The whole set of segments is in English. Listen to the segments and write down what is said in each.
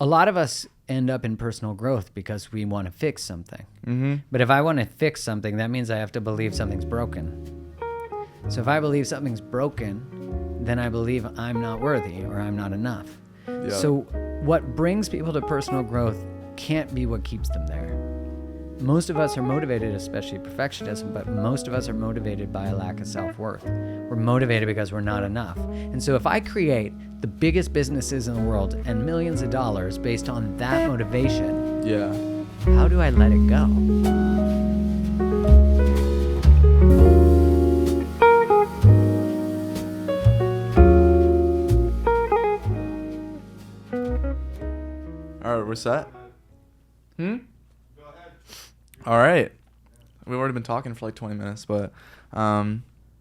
a lot of us end up in personal growth because we want to fix something. But if I want to fix something, that means I have to believe something's broken. So if I believe something's broken, then I believe I'm not worthy or I'm not enough. Yeah. So what brings people to personal growth can't be what keeps them there. Most of us are motivated, especially perfectionism, but most of us are motivated by a lack of self-worth. We're motivated because we're not enough. And so if I create the biggest businesses in the world and millions of dollars based on that motivation, Yeah. how do I let it go? All right, we're set. All right. We've already been talking for like 20 minutes, but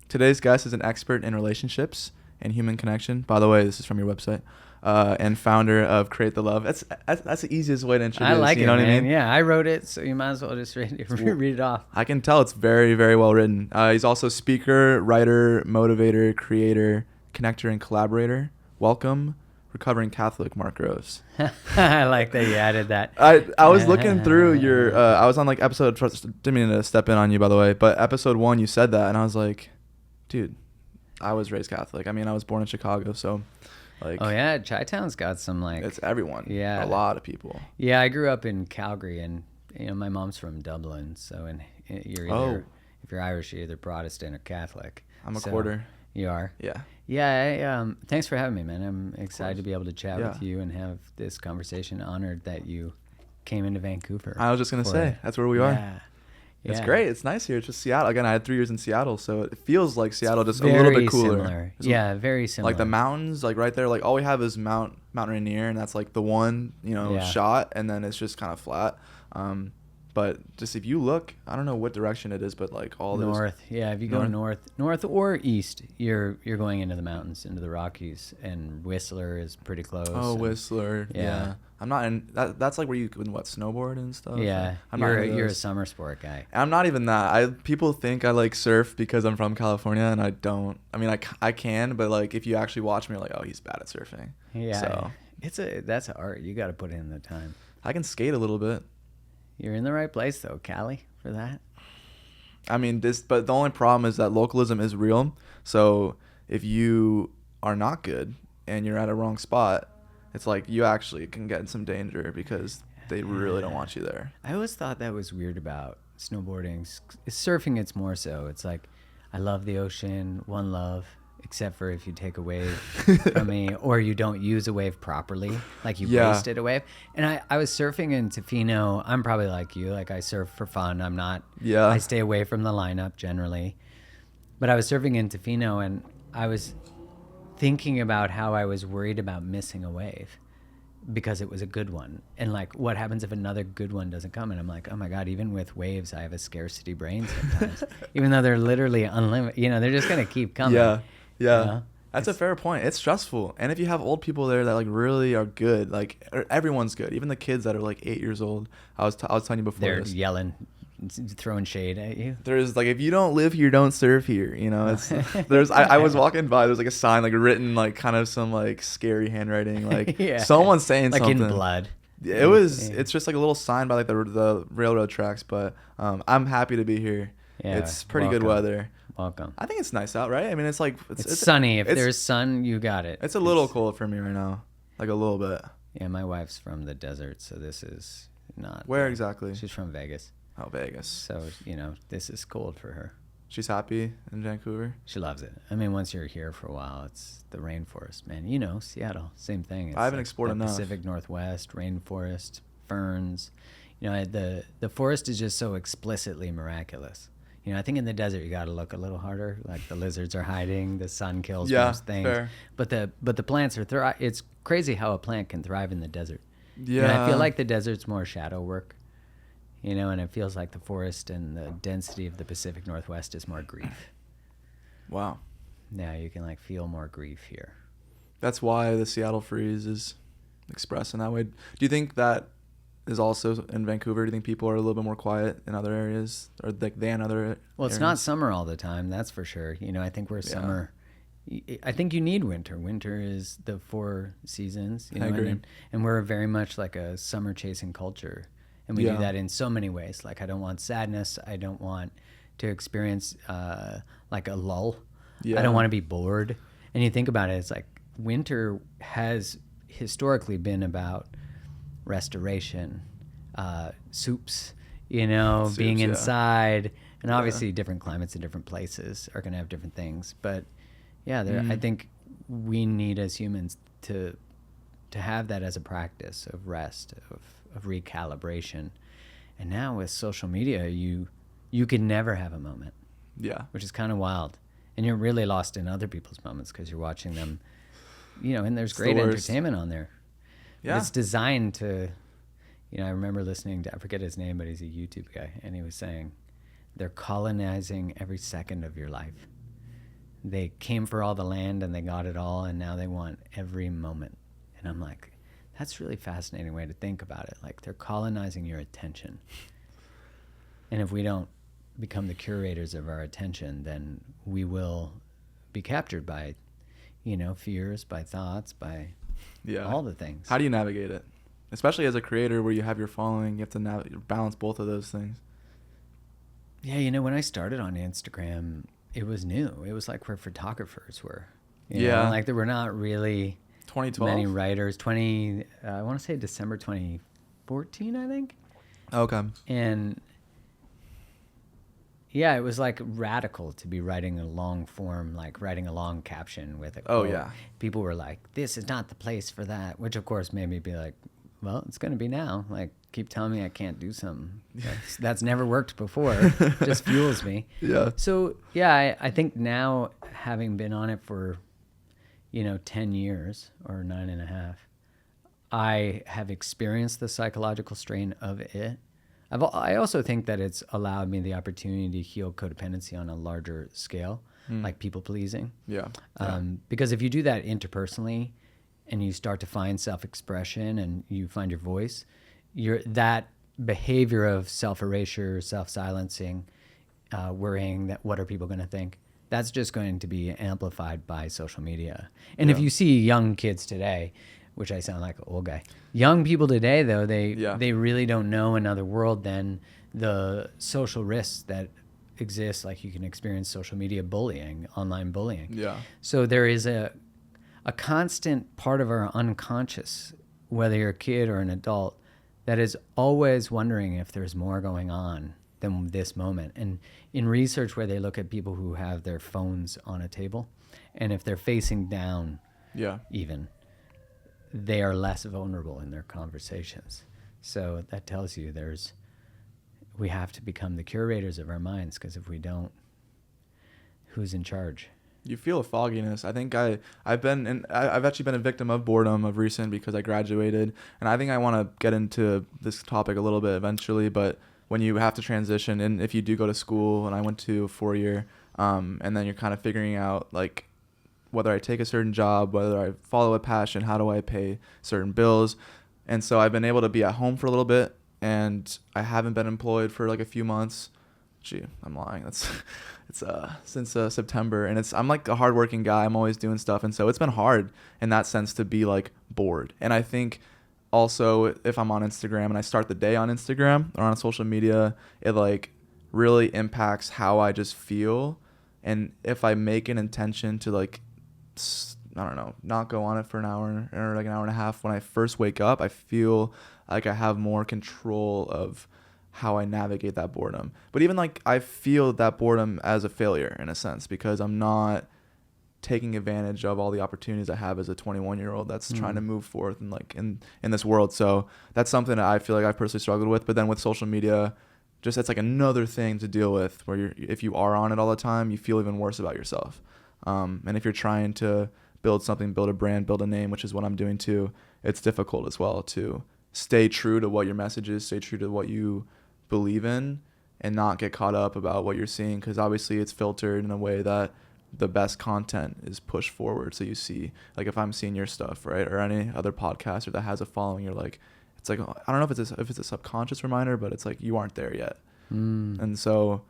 today's guest is an expert in relationships and human connection. By the way, this is from your website, and founder of Create the Love. That's the easiest way to introduce. I like you it, know what man. I mean? Yeah, I wrote it, so you might as well just read it off. I can tell it's very, very well written. He's also speaker, writer, motivator, creator, connector, and collaborator. Welcome, recovering Catholic Mark Groves. I like that you added that. I was looking through your I was on like episode, didn't mean to step in on you by the way, but episode 1 you said that and I was like, dude, I was raised Catholic. I mean, I was born in Chicago, so like, Oh yeah, Chi-Town's got some like, it's everyone. Yeah. A lot of people. yeah, I grew up in Calgary, and my mom's from Dublin, so you're either, if you're Irish, you're either Protestant or Catholic. I'm a So, quarter. You are? Yeah. Yeah, thanks for having me, man. I'm excited to be able to chat Yeah. with you and have this conversation. Honored that you came into Vancouver. I was just going to for say, it. that's where we are. Yeah. It's Yeah. great. It's nice here. It's just Seattle. Again, I had 3 years in Seattle, so it feels like Seattle, just a little bit cooler. Similar. It's Yeah, very similar. like the mountains, like right there, like all we have is Mount Rainier, and that's like the one, Yeah. shot, and then it's just kind of flat. But just if you look, I don't know what direction it is, but like all those north. Yeah, if you go north or east, you're going into the mountains, into the Rockies, and Whistler is pretty close. Oh, and- Whistler. Yeah. I'm not in that. That's like where you can snowboard and stuff. Yeah, I'm not into you're a those. summer sport guy. And I'm not even that. People think I like surf because I'm from California, and I don't. I mean, I can, but like if you actually watch me, you're like, oh, he's bad at surfing. Yeah, So that's an art. You got to put in the time. I can skate a little bit. You're in the right place though, Cali, for that. I mean, but the only problem is that localism is real. So if you are not good and you're at a wrong spot, it's like you actually can get in some danger because they really don't want you there. I always thought that was weird about snowboarding. Surfing, it's more so. It's like, I love the ocean, one love, except for if you take a wave from me or you don't use a wave properly, like you wasted a wave. And I was surfing in Tofino. I'm probably like you, like I surf for fun. I'm not, I stay away from the lineup generally. But I was surfing in Tofino and I was thinking about how I was worried about missing a wave because it was a good one. And like, what happens if another good one doesn't come? And I'm like, oh my God, even with waves, I have a scarcity brain sometimes, even though they're literally unlimited, they're just going to keep coming. Yeah. You know? That's a fair point. It's stressful. And if you have old people there that like really are good, like everyone's good, even the kids that are like 8 years old. I was telling you before They're this. yelling, throwing shade at you. There's like, if you don't live here, don't surf here. It's I was walking by, there's like a sign like written like kind of some like scary handwriting, like someone's saying like something. in blood. It's just like a little sign by like the railroad tracks, but I'm happy to be here. Yeah, it's pretty good weather. Welcome. I think it's nice out, right? I mean, it's like it's sunny. If there's sun, you got it. It's a little cold for me right now, like a little bit. Yeah, my wife's from the desert, so this is not. Where exactly? She's from Vegas. Oh, Vegas. So this is cold for her. She's happy in Vancouver. She loves it. I mean, once you're here for a while, it's the rainforest, man. Seattle, same thing. It's I haven't explored enough. Pacific Northwest, rainforest, ferns. The forest is just so explicitly miraculous. I think in the desert you got to look a little harder. Like the lizards are hiding, the sun kills most things. Fair. But the plants are it's crazy how a plant can thrive in the desert. Yeah. I feel like the desert's more shadow work. And it feels like the forest and the density of the Pacific Northwest is more grief. Wow. Yeah, you can like feel more grief here. That's why the Seattle freeze is expressed in that way. Do you think that is also in Vancouver? Do you think people are a little bit more quiet in other areas, or like than other Well, it's areas? not summer all the time, that's for sure. I think we're summer, I think you need winter. Winter is the 4 seasons, you know, I agree. and we're very much like a summer chasing culture. And we do Yeah. that in so many ways. Like, I don't want sadness. I don't want to experience like a lull. I don't Yeah. want to be bored. And you think about it, it's like winter has historically been about restoration, soups, you know, Soups, being yeah. inside. And Yeah. obviously different climates and different places are going to have different things. But yeah, I think we need as humans to have that as a practice of rest, of recalibration. And now with social media, you can never have a moment, Yeah. which is kind of wild. And you're really lost in other people's moments because you're watching them, you know, and there's It's the great worst. entertainment on there. But Yeah. it's designed to, you know, I remember listening to, I forget his name, but he's a YouTube guy. And he was saying, they're colonizing every second of your life. They came for all the land and they got it all. And now they want every moment. And I'm like, that's really fascinating way to think about it. Like, they're colonizing your attention. And if we don't become the curators of our attention, then we will be captured by, you know, fears, by thoughts, by Yeah. all the things. How do you navigate it? Especially as a creator where you have your following, you have to balance both of those things. Yeah, you know, when I started on Instagram, it was new. It was like where photographers were. You Yeah. know? Like, there were not really 2012? many writers. I want to say December 2014, I think. Okay. And yeah, it was like radical to be writing a long form, like writing a long caption with a Oh, quote. yeah. People were like, this is not the place for that, which of course made me be like, well, it's going to be now. Like, keep telling me I can't do something. That's never worked before. Just fuels me. Yeah. So yeah, I think now, having been on it for, you know, 10 years or 9.5, I have experienced the psychological strain of it. I also think that it's allowed me the opportunity to heal codependency on a larger scale, like people pleasing. Yeah. Because if you do that interpersonally and you start to find self-expression and you find your voice, that behavior of self-erasure, self-silencing, worrying that what are people going to think, that's just going to be amplified by social media. And if Yeah. you see young kids today, which I sound like an old guy, young people today, though, they really don't know another world than the social risks that exist. Like, you can experience social media bullying, online bullying. Yeah. So there is a constant part of our unconscious, whether you're a kid or an adult, that is always wondering if there's more going on than this moment. And in research where they look at people who have their phones on a table, and if they're facing down, Yeah. even, they are less vulnerable in their conversations. So that tells you we have to become the curators of our minds, because if we don't, who's in charge? You feel a fogginess. I think I've actually been a victim of boredom of recent because I graduated, and I think I want to get into this topic a little bit eventually. But when you have to transition, and if you do go to school, and I went to 4-year, and then you're kind of figuring out like whether I take a certain job, whether I follow a passion, how do I pay certain bills, and so I've been able to be at home for a little bit, and I haven't been employed for like a few months. Gee, I'm lying. It's since September, and I'm like a hardworking guy. I'm always doing stuff, and so it's been hard in that sense to be like bored. And I think also if I'm on Instagram and I start the day on Instagram or on social media, it like really impacts how I just feel. And if I make an intention to like, I don't know, not go on it for an hour or like an hour and a half when I first wake up, I feel like I have more control of how I navigate that boredom. But even like I feel that boredom as a failure in a sense, because I'm not taking advantage of all the opportunities I have as a 21-year-old that's trying to move forth and like in this world. So that's something that I feel like I personally struggled with. But then with social media, just it's like another thing to deal with, where if you are on it all the time, you feel even worse about yourself. And if you're trying to build something, build a brand, build a name, which is what I'm doing too, it's difficult as well to stay true to what your message is, stay true to what you believe in, and not get caught up about what you're seeing, because obviously it's filtered in a way that the best content is pushed forward. So you see, like if I'm seeing your stuff, right, or any other podcaster that has a following, you're like, it's like, I don't know if it's a subconscious reminder, but it's like you aren't there yet. And so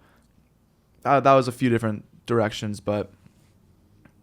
that was a few different directions, but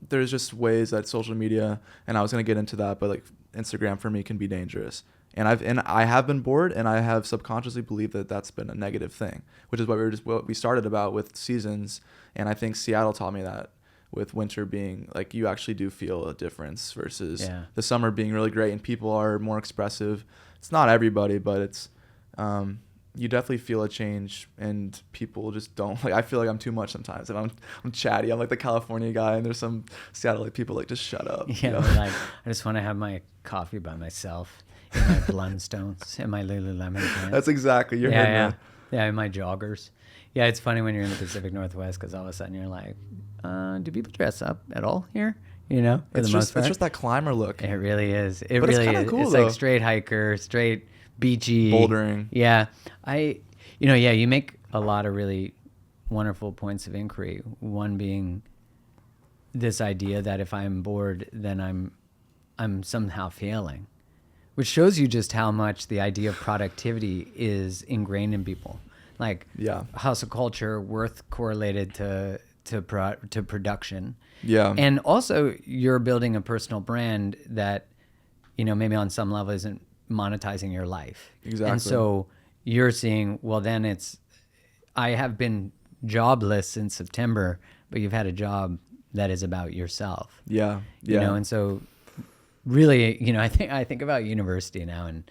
there's just ways that social media, and I was going to get into that, but like Instagram for me can be dangerous. And I have been bored, and I have subconsciously believed that that's been a negative thing, which is what we started about with seasons. And I think Seattle taught me that, with winter being like, you actually do feel a difference versus the summer being really great and people are more expressive. It's not everybody, but it's you definitely feel a change, and people just don't like. I feel like I'm too much sometimes, and I'm chatty. I'm like the California guy, and there's some Seattle like people like, just shut up. Yeah, you know? like I just want to have my coffee by myself in my Blundstones and my Lululemon pants. That's exactly your in my joggers. Yeah, it's funny when you're in the Pacific Northwest, because all of a sudden you're like, do people dress up at all here? You know, it's just that climber look. It really is. It but really it's is. Cool, it's though. Like straight hiker, straight beachy, bouldering. Yeah, you make a lot of really wonderful points of inquiry. One being this idea that if I'm bored, then I'm somehow failing, which shows you just how much the idea of productivity is ingrained in people. Like hustle culture, worth correlated to production. Yeah. And also you're building a personal brand that, maybe on some level isn't monetizing your life. Exactly. And so you're seeing, well, then I have been jobless since September, but you've had a job that is about yourself. Yeah. You know, and so really, I think about university now, and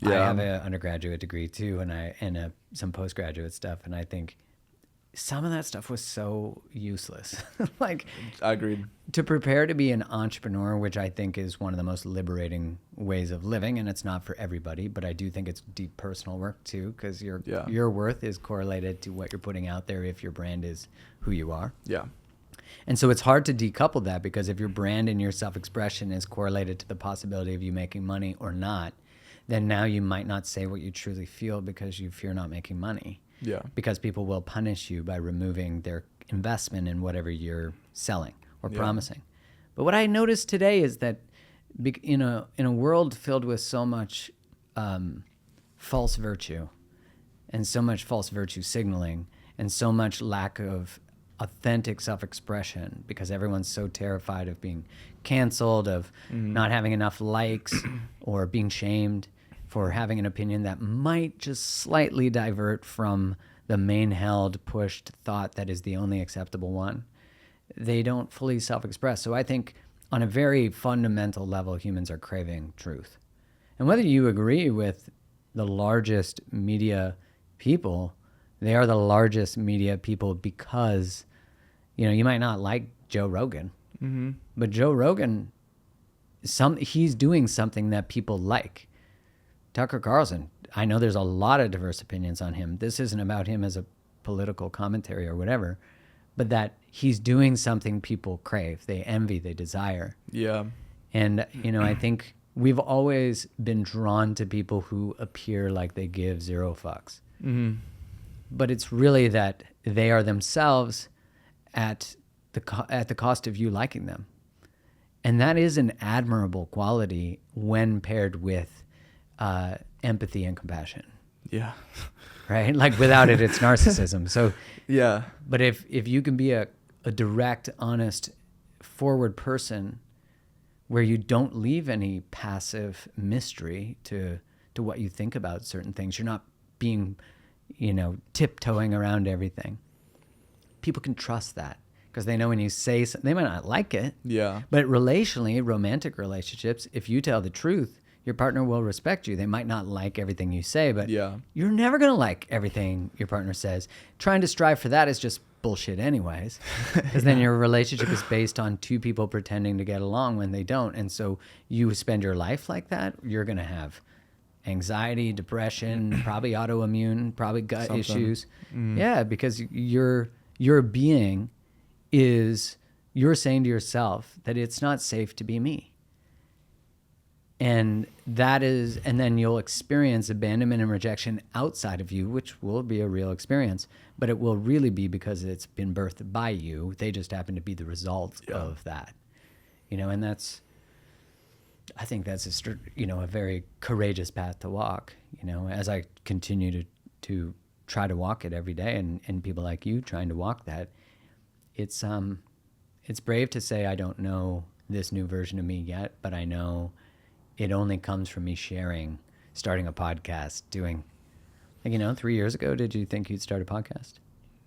I have an undergraduate degree too, and some postgraduate stuff, and I think some of that stuff was so useless. Like, I agreed. To prepare to be an entrepreneur, which I think is one of the most liberating ways of living, and it's not for everybody, but I do think it's deep personal work too, because your worth is correlated to what you're putting out there if your brand is who you are. Yeah. And so it's hard to decouple that, because if your brand and your self-expression is correlated to the possibility of you making money or not, then now you might not say what you truly feel because you fear not making money. Yeah. Because people will punish you by removing their investment in whatever you're selling or promising. But what I noticed today is that in a world filled with so much false virtue, and so much false virtue signaling, and so much lack of authentic self-expression, because everyone's so terrified of being canceled, of not having enough likes, or being shamed for having an opinion that might just slightly divert from the main held, pushed thought that is the only acceptable one. They don't fully self-express. So I think on a very fundamental level, humans are craving truth. And whether you agree with the largest media people, they are the largest media people because, you might not like Joe Rogan, but Joe Rogan, he's doing something that people like. Tucker Carlson, I know there's a lot of diverse opinions on him. This isn't about him as a political commentary or whatever, but that he's doing something people crave, they envy, they desire. Yeah. And, I think we've always been drawn to people who appear like they give zero fucks. Mm-hmm. But it's really that they are themselves at the cost of you liking them. And that is an admirable quality when paired with empathy and compassion. Yeah. Right? Like without it, it's narcissism. So yeah. But if you can be a direct, honest, forward person where you don't leave any passive mystery to what you think about certain things, you're not being, tiptoeing around everything. People can trust that because they know when you say something, they might not like it. Yeah. But relationally, romantic relationships, if you tell the truth, your partner will respect you. They might not like everything you say, but you're never going to like everything your partner says. Trying to strive for that is just bullshit anyways, because then your relationship is based on two people pretending to get along when they don't. And so you spend your life like that, you're going to have anxiety, depression, probably autoimmune, probably gut issues. Yeah, because your being is, you're saying to yourself that it's not safe to be me. And then you'll experience abandonment and rejection outside of you, which will be a real experience, but it will really be because it's been birthed by you. They just happen to be the result of that, and I think that's a very courageous path to walk, as I continue to try to walk it every day, and people like you trying to walk that, it's it's brave to say I don't know this new version of me yet, but I know it only comes from me sharing, starting a podcast, doing, like, 3 years ago, did you think you'd start a podcast?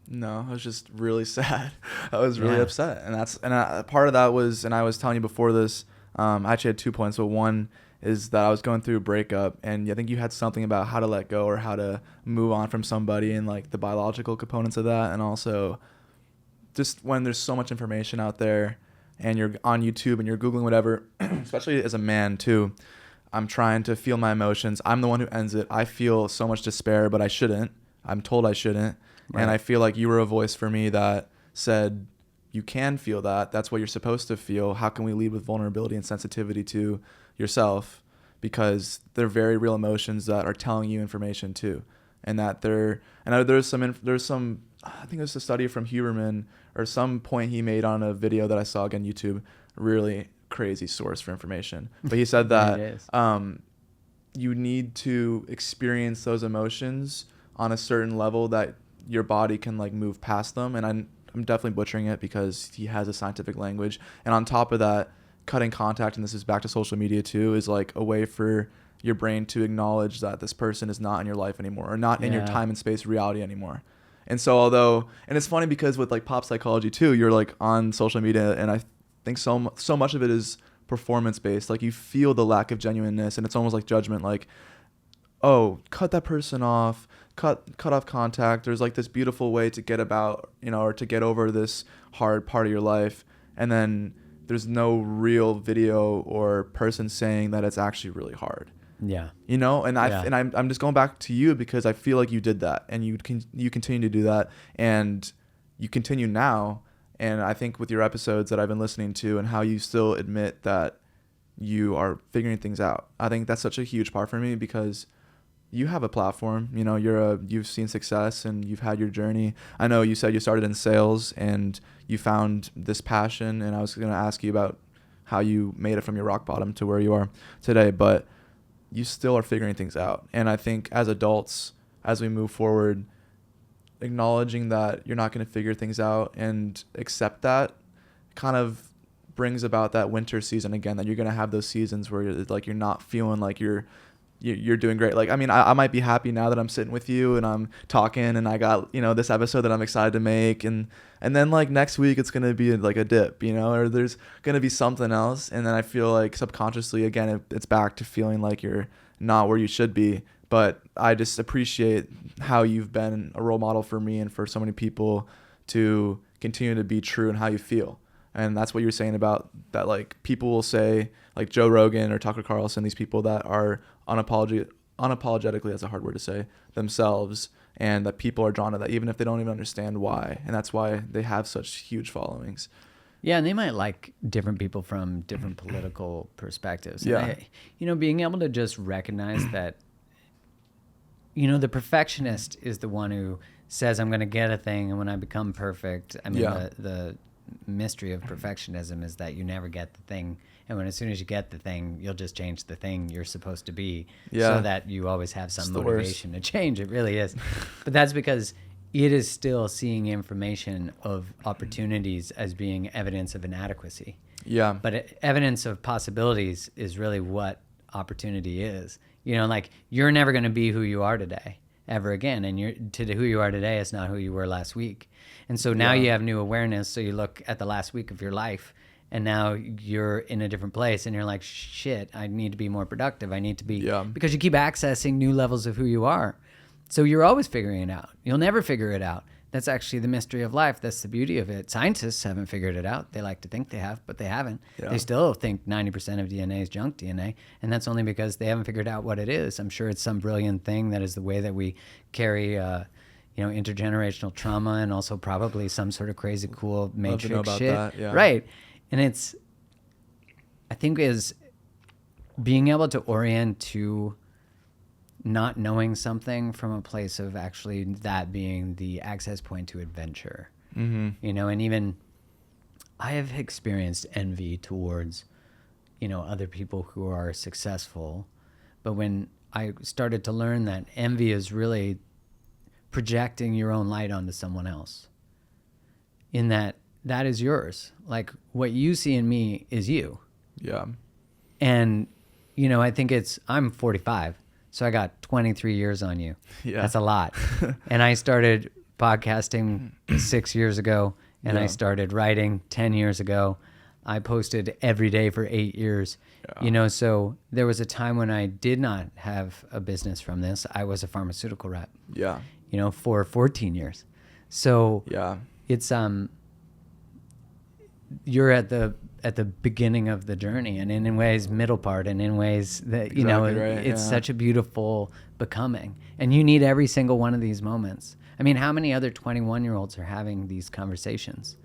No, I was just really sad. I was really Yeah. upset, and part of that was, and I was telling you before this. I actually had 2 points. So one is that I was going through a breakup, and I think you had something about how to let go or how to move on from somebody, and like the biological components of that, and also just when there's so much information out there, and you're on YouTube and you're Googling whatever, especially as a man too. I'm trying to feel my emotions. I'm the one who ends it. I feel so much despair, but I shouldn't. I'm told I shouldn't. Right. And I feel like you were a voice for me that said, you can feel that. That's what you're supposed to feel. How can we lead with vulnerability and sensitivity to yourself? Because they're very real emotions that are telling you information too. And that there's some, I think it was a study from Huberman or some point he made on a video that I saw again, YouTube, really crazy source for information. But he said that you need to experience those emotions on a certain level that your body can like move past them. And I'm definitely butchering it because he has a scientific language. And on top of that, cutting contact, and this is back to social media too, is like a way for your brain to acknowledge that this person is not in your life anymore, or not in your time and space reality anymore. And so and it's funny because with like pop psychology too, you're like on social media, and I think so much of it is performance based. Like you feel the lack of genuineness, and it's almost like judgment, like, oh, cut that person off, cut off contact. There's like this beautiful way to get about, or to get over this hard part of your life. And then there's no real video or person saying that it's actually really hard. Yeah. And I'm just going back to you because I feel like you did that, and you continue to do that, and you continue now. And I think with your episodes that I've been listening to and how you still admit that you are figuring things out, I think that's such a huge part for me because you have a platform. You've seen success and you've had your journey. I know you said you started in sales and you found this passion, and I was going to ask you about how you made it from your rock bottom to where you are today, but you still are figuring things out. And I think as adults, as we move forward, acknowledging that you're not going to figure things out and accept that kind of brings about that winter season again, that you're going to have those seasons where you're not feeling like you're doing great. Like, I mean, I might be happy now that I'm sitting with you and I'm talking and I got, this episode that I'm excited to make. And then like next week it's going to be like a dip, or there's going to be something else. And then I feel like subconsciously, again, it's back to feeling like you're not where you should be. But I just appreciate how you've been a role model for me and for so many people to continue to be true in how you feel. And that's what you're saying about that, like people will say, like Joe Rogan or Tucker Carlson, these people that are unapologetically, that's a hard word to say, themselves, and that people are drawn to that even if they don't even understand why. And that's why they have such huge followings. Yeah, and they might like different people from different political perspectives. Yeah. And being able to just recognize that, the perfectionist is the one who says, I'm going to get a thing, and when I become perfect, I mean, the mystery of perfectionism is that you never get the thing, and as soon as you get the thing, you'll just change the thing you're supposed to be, so that you always have some motivation to change. It really is. But that's because it is still seeing information of opportunities as being evidence of inadequacy. Yeah. But evidence of possibilities is really what opportunity is. Like you're never going to be who you are today ever again, and who you are today is not who you were last week. And so now you have new awareness. So you look at the last week of your life, and now you're in a different place, and you're like, shit, I need to be more productive. I need to be, because you keep accessing new levels of who you are. So you're always figuring it out. You'll never figure it out. That's actually the mystery of life. That's the beauty of it. Scientists haven't figured it out. They like to think they have, but they haven't. Yeah. They still think 90% of DNA is junk DNA, and that's only because they haven't figured out what it is. I'm sure it's some brilliant thing that is the way that we carry intergenerational trauma, and also probably some sort of crazy cool matrix shit. That, yeah. Right. And I think is being able to orient to not knowing something from a place of actually that being the access point to adventure. Mm-hmm. And even I have experienced envy towards, other people who are successful. But when I started to learn that envy is really projecting your own light onto someone else, in that that is yours. Like what you see in me is you. Yeah. And, you know, I think I'm 45, so I got 23 years on you. Yeah. That's a lot. And I started podcasting 6 years ago, and I started writing 10 years ago. I posted every day for 8 years. Yeah. You know, so there was a time when I did not have a business from this. I was a pharmaceutical rep. Yeah. You know, for 14 years. So Yeah. it's you're at the beginning of the journey, and in ways middle part, and in ways that you know Exactly right, it's yeah. such a beautiful becoming, and you need every single one of these moments. I mean, how many other 21-year-olds are having these conversations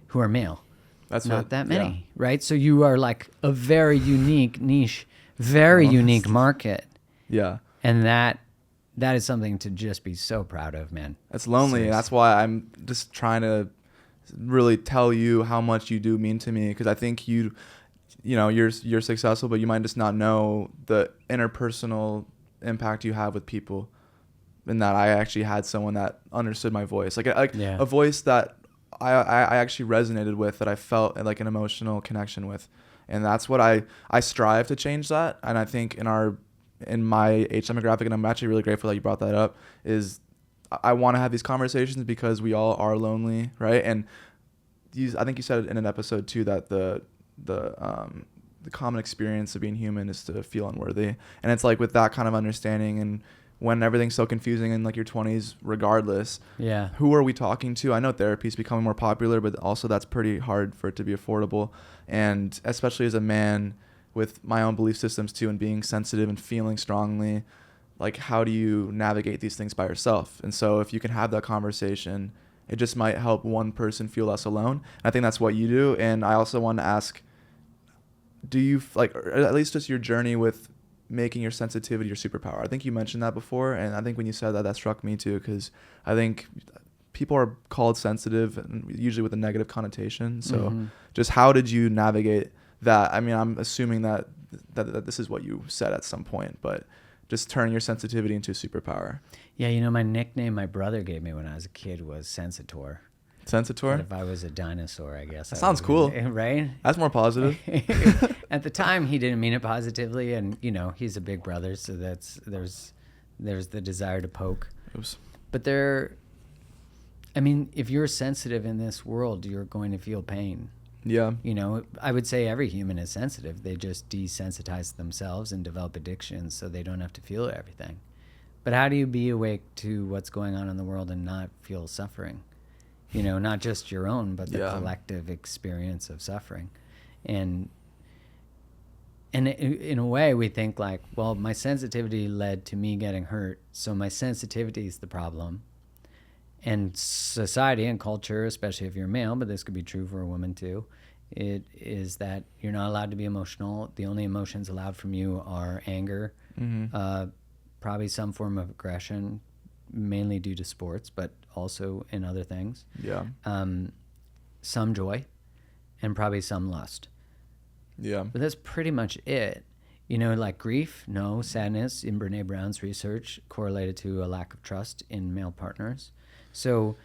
who are male? That's Not what, that many, right? So you are like a very unique niche, very Well, unique market, Yeah. and that is something to just be so proud of, man. It's lonely. Seriously. That's why I'm just trying to really tell you how much you do mean to me, because I think you know, you're successful, but you might just not know the interpersonal impact you have with people, and that I actually had someone that understood my voice, like a voice that I actually resonated with, that I felt like an emotional connection with. And that's what I strive to change that. And I think in my age demographic, and I'm actually really grateful that you brought that up, is I want to have these conversations because we all are lonely, right? And I think you said in an episode too that the common experience of being human is to feel unworthy. And it's like, with that kind of understanding, and when everything's so confusing in like your 20s, regardless, who are we talking to? I know therapy is becoming more popular, but also that's pretty hard for it to be affordable. And especially as a man with my own belief systems too, and being sensitive and feeling strongly, like, how do you navigate these things by yourself? And so if you can have that conversation, it just might help one person feel less alone. And I think that's what you do. And I also want to ask, do you like, or at least just your journey with making your sensitivity your superpower? I think you mentioned that before, and I think when you said that struck me too, because I think people are called sensitive, and usually with a negative connotation. So just how did you navigate that? I mean, I'm assuming that this is what you said at some point, but just turning your sensitivity into a superpower. Yeah, you know, my nickname my brother gave me when I was a kid was Sensitor. Sensitor? But if I was a dinosaur, I guess. That sounds cool. Right? That's more positive. At the time, he didn't mean it positively, and, you know, he's a big brother, so there's the desire to poke. Oops. But I mean, if you're sensitive in this world, you're going to feel pain. Yeah. You know, I would say every human is sensitive. They just desensitize themselves and develop addictions so they don't have to feel everything. But how do you be awake to what's going on in the world and not feel suffering? You know, not just your own, but the collective experience of suffering. And in a way, we think like, well, my sensitivity led to me getting hurt, so my sensitivity is the problem. And society and culture, especially if you're male, but this could be true for a woman too, it is that you're not allowed to be emotional. The only emotions allowed from you are anger, probably some form of aggression, mainly due to sports, but also in other things. Yeah. Some joy, and probably some lust. Yeah. But that's pretty much it. You know, like grief, no. Sadness, in Brene Brown's research, correlated to a lack of trust in male partners. So,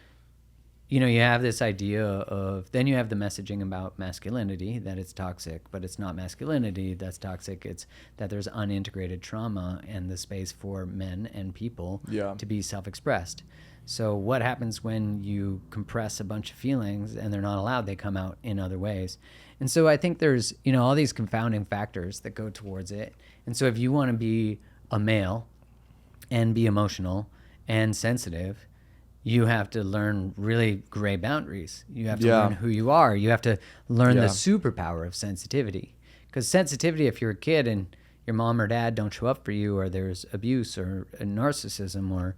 you know, you have this idea of, then you have the messaging about masculinity, that it's toxic, but it's not masculinity that's toxic. It's that there's unintegrated trauma and the space for men and people to be self-expressed. So what happens when you compress a bunch of feelings and they're not allowed? They come out in other ways. And so I think there's, you know, all these confounding factors that go towards it. And so if you want to be a male and be emotional and sensitive, you have to learn really gray boundaries. You have to learn who you are. You have to learn the superpower of sensitivity. Because sensitivity, if you're a kid and your mom or dad don't show up for you, or there's abuse or narcissism, or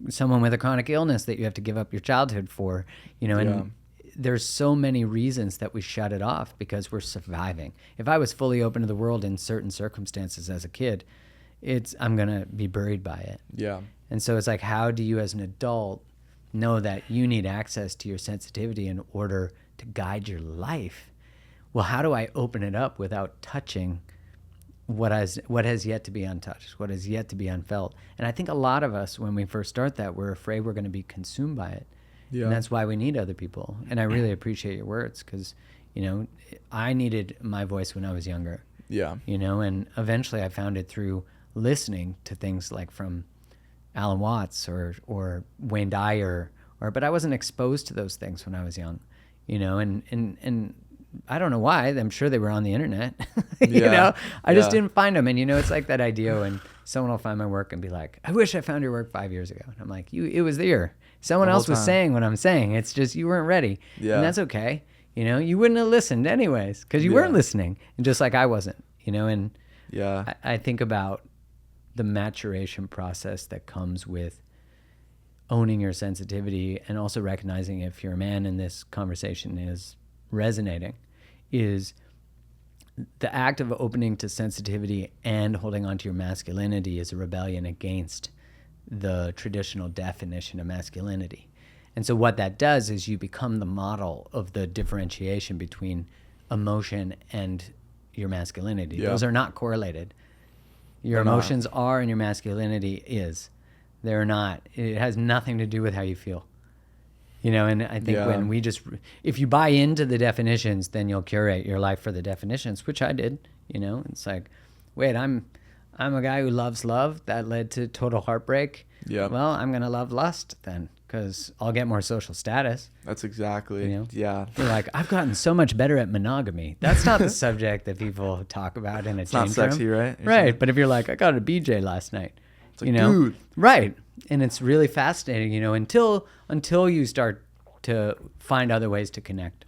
someone with a chronic illness that you have to give up your childhood for, you know, and there's so many reasons that we shut it off because we're surviving. If I was fully open to the world in certain circumstances as a kid, I'm going to be buried by it. Yeah. And so it's like, how do you as an adult know that you need access to your sensitivity in order to guide your life? Well, how do I open it up without touching what has yet to be untouched, what has yet to be unfelt? And I think a lot of us, when we first start that, we're afraid we're going to be consumed by it. Yeah. And that's why we need other people. And I really appreciate your words because, you know, I needed my voice when I was younger. Yeah. You know, and eventually I found it through listening to things like from Alan Watts or Wayne Dyer, but I wasn't exposed to those things when I was young, you know, and I don't know why. I'm sure they were on the internet, you know. I just didn't find them. And, you know, it's like that idea when someone will find my work and be like, I wish I found your work 5 years ago. And I'm like, it was there. Someone else was saying what I'm saying. It's just you weren't ready. Yeah. And that's okay. You know, you wouldn't have listened anyways because you weren't listening. And just like I wasn't, you know. And I think about the maturation process that comes with owning your sensitivity and also recognizing if you're a man and this conversation is resonating, is the act of opening to sensitivity and holding on to your masculinity is a rebellion against the traditional definition of masculinity. And so what that does is you become the model of the differentiation between emotion and your masculinity. Those are not correlated. Your emotions are and your masculinity is. They're not. It has nothing to do with how you feel. You know, and I think when we just, if you buy into the definitions, then you'll curate your life for the definitions, which I did, you know. It's like, wait, I'm a guy who loves love. That led to total heartbreak. Yeah. Well, I'm going to love lust then because I'll get more social status. That's exactly, you know? You're like, I've gotten so much better at monogamy. That's not the subject that people talk about in a change room. It's not sexy, right? Right. But if you're like, I got a BJ last night. It's like, you know, dude. Right. And it's really fascinating, you know, until you start to find other ways to connect.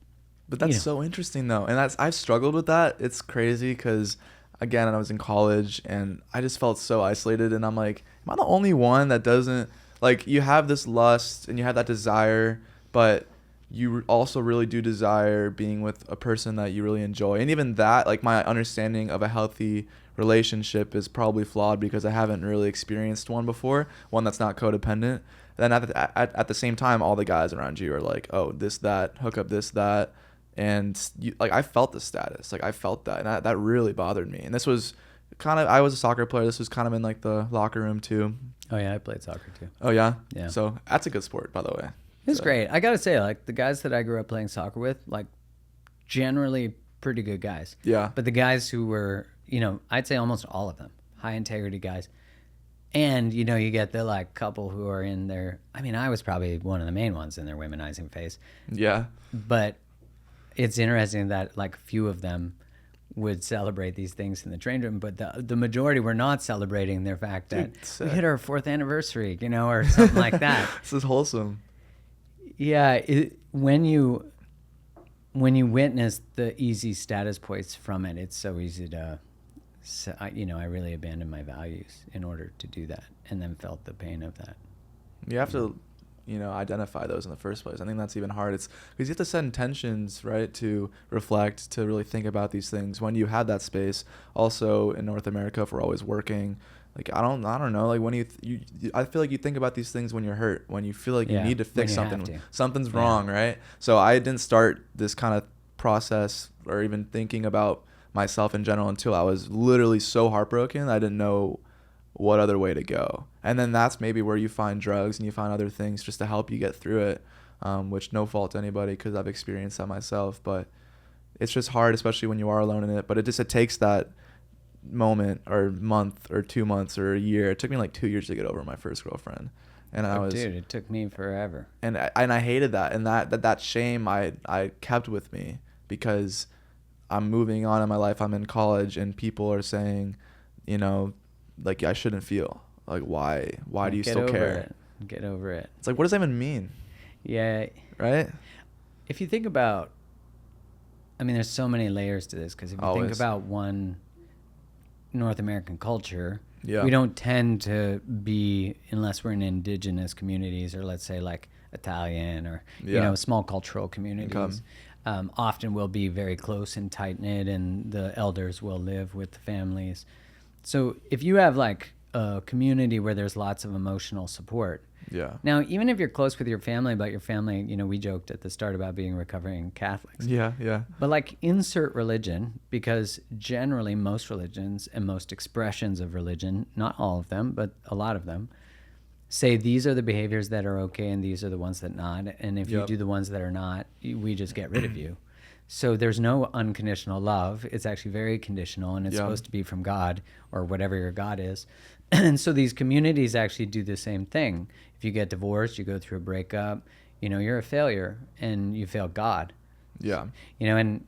But that's so interesting though. And I've struggled with that. It's crazy because again, I was in college and I just felt so isolated and I'm like, am I the only one that doesn't, like, you have this lust and you have that desire, but you also really do desire being with a person that you really enjoy. And even that, like, my understanding of a healthy relationship is probably flawed because I haven't really experienced one before, one that's not codependent. Then at the same time, all the guys around you are like, oh, this, that, hook up this, that. And like, I felt the status, like I felt that, and that really bothered me. And this was kind of, I was a soccer player. This was kind of in like the locker room too. Oh yeah. I played soccer too. Oh yeah. Yeah. So that's a good sport, by the way. It's great. I got to say, like, the guys that I grew up playing soccer with, like, generally pretty good guys. Yeah. But the guys who were, you know, I'd say almost all of them, high integrity guys. And, you know, you get the, like, couple who are in their, I mean, I was probably one of the main ones in their womenizing phase. Yeah. But it's interesting that, like, few of them would celebrate these things in the train room, but the majority were not celebrating their fact that we hit our 4th anniversary, you know, or something like that. This is wholesome. Yeah, when you witness the easy status points from it, it's so easy to, you know, I really abandoned my values in order to do that, and then felt the pain of that. You have to, you know, identify those in the first place. I think that's even hard. It's because you have to set intentions, right, to reflect, to really think about these things when you have that space. Also, in North America, if we're always working, like, I don't know, like, when you I feel like you think about these things when you're hurt, when you feel like you need to fix something, something's wrong, right? So I didn't start this kind of process or even thinking about myself in general until I was literally so heartbroken. I didn't know what other way to go. And then that's maybe where you find drugs and you find other things just to help you get through it, which no fault to anybody because I've experienced that myself. But it's just hard, especially when you are alone in it. But it takes that moment or month or 2 months or a year. It took me like 2 years to get over my first girlfriend. And dude, it took me forever. And I hated that. And that shame I kept with me because I'm moving on in my life. I'm in college and people are saying, you know, like, I shouldn't feel like, why do you still care? Get over it. It's like, what does that even mean? Yeah. Right. If you think about, I mean, there's so many layers to this because if you think about one North American culture, we don't tend to be, unless we're in indigenous communities or let's say like Italian or, you know, small cultural communities, often we'll be very close and tight knit and the elders will live with the families. So if you have like a community where there's lots of emotional support. Yeah. Now, even if you're close with your family, but your family, you know, we joked at the start about being recovering Catholics. Yeah, yeah. But like insert religion, because generally most religions and most expressions of religion, not all of them, but a lot of them, say these are the behaviors that are okay and these are the ones that not. And if you Yep. do the ones that are not, we just get rid of you. So there's no unconditional love. It's actually very conditional, and it's Yeah. supposed to be from God or whatever your God is. And so these communities actually do the same thing. If you get divorced, you go through a breakup, you're a failure and you failed God. Yeah. And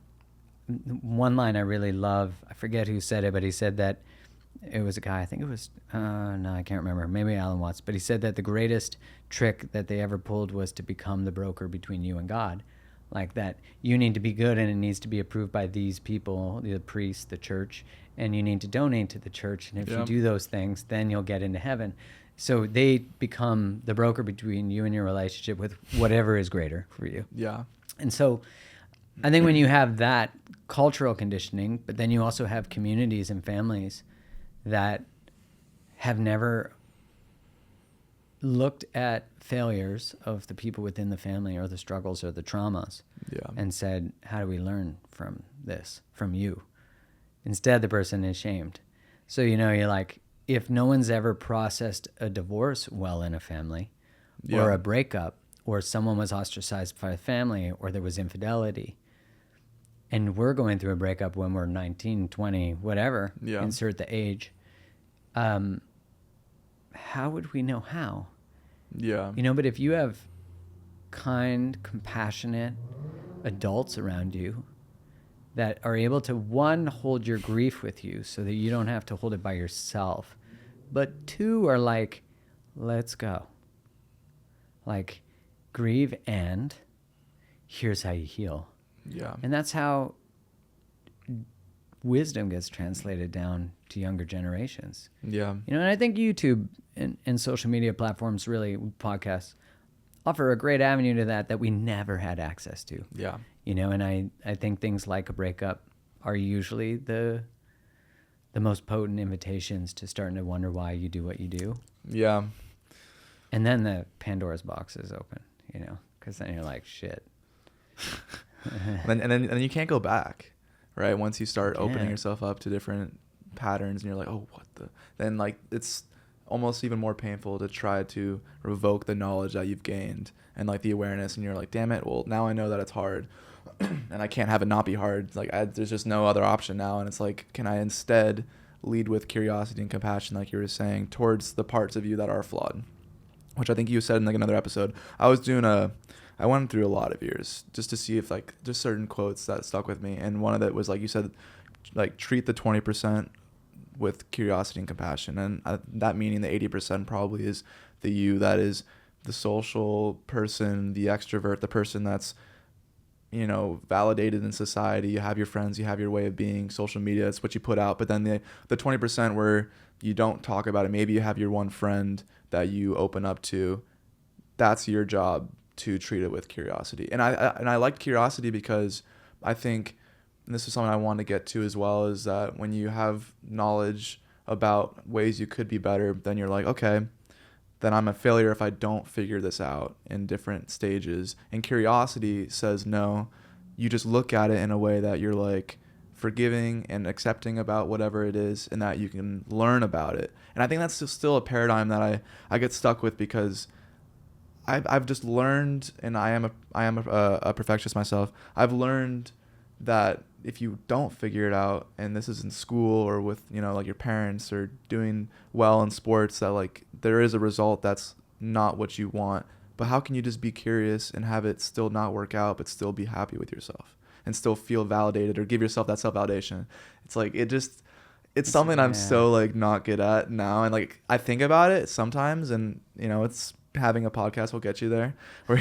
one line I really love, I forget who said it, but he said that it was a guy, I think it was, no, I can't remember, maybe Alan Watts, but he said that the greatest trick that they ever pulled was to become the broker between you and God. Like that you need to be good and it needs to be approved by these people, the priest, the church, and you need to donate to the church. And if you do those things, then you'll get into heaven. So they become the broker between you and your relationship with whatever is greater for you. Yeah. And so I think when you have that cultural conditioning, but then you also have communities and families that have never looked at failures of the people within the family or the struggles or the traumas and said, how do we learn from this, from you? Instead, the person is shamed. So, you're like, if no one's ever processed a divorce well in a family or a breakup or someone was ostracized by a family or there was infidelity, and we're going through a breakup when we're 19, 20, whatever, insert the age, how would we know how? Yeah. But if you have kind, compassionate adults around you that are able to, one, hold your grief with you so that you don't have to hold it by yourself, but two, are like, let's go. Like, grieve and here's how you heal. Yeah. And that's how wisdom gets translated down to younger generations. Yeah. And I think YouTube and social media platforms, really podcasts, offer a great avenue to that we never had access to. Yeah. And I think things like a breakup are usually the most potent invitations to starting to wonder why you do what you do. Yeah. And then the Pandora's box is open, because then you're like, shit. and then you can't go back, right? Once you start opening yourself up to different patterns and you're like, oh, what the, then like it's almost even more painful to try to revoke the knowledge that you've gained and like the awareness, and you're like, damn it, well, now I know that it's hard and I can't have it not be hard. Like there's just no other option now. And it's like, can I instead lead with curiosity and compassion, like you were saying, towards the parts of you that are flawed, which I think you said in like another episode. I went through a lot of years just to see if like just certain quotes that stuck with me. And one of it was like you said, like treat the 20% with curiosity and compassion. And that meaning the 80% probably is the you that is the social person, the extrovert, the person that's, validated in society. You have your friends, you have your way of being, social media, it's what you put out. But then the 20% where you don't talk about it, maybe you have your one friend that you open up to, that's your job to treat it with curiosity. And I like curiosity because I think, and this is something I want to get to as well, is that when you have knowledge about ways you could be better, then you're like, okay, then I'm a failure if I don't figure this out in different stages. And curiosity says, no, you just look at it in a way that you're like forgiving and accepting about whatever it is, and that you can learn about it. And I think that's still a paradigm that I get stuck with, because I've just learned, and I am a perfectionist myself. I've learned that if you don't figure it out, and this is in school or with, like your parents or doing well in sports, that like there is a result that's not what you want. But how can you just be curious and have it still not work out, but still be happy with yourself and still feel validated, or give yourself that self-validation? It's like, it's something I'm so like not good at now. And like, I think about it sometimes, and it's, having a podcast will get you there, where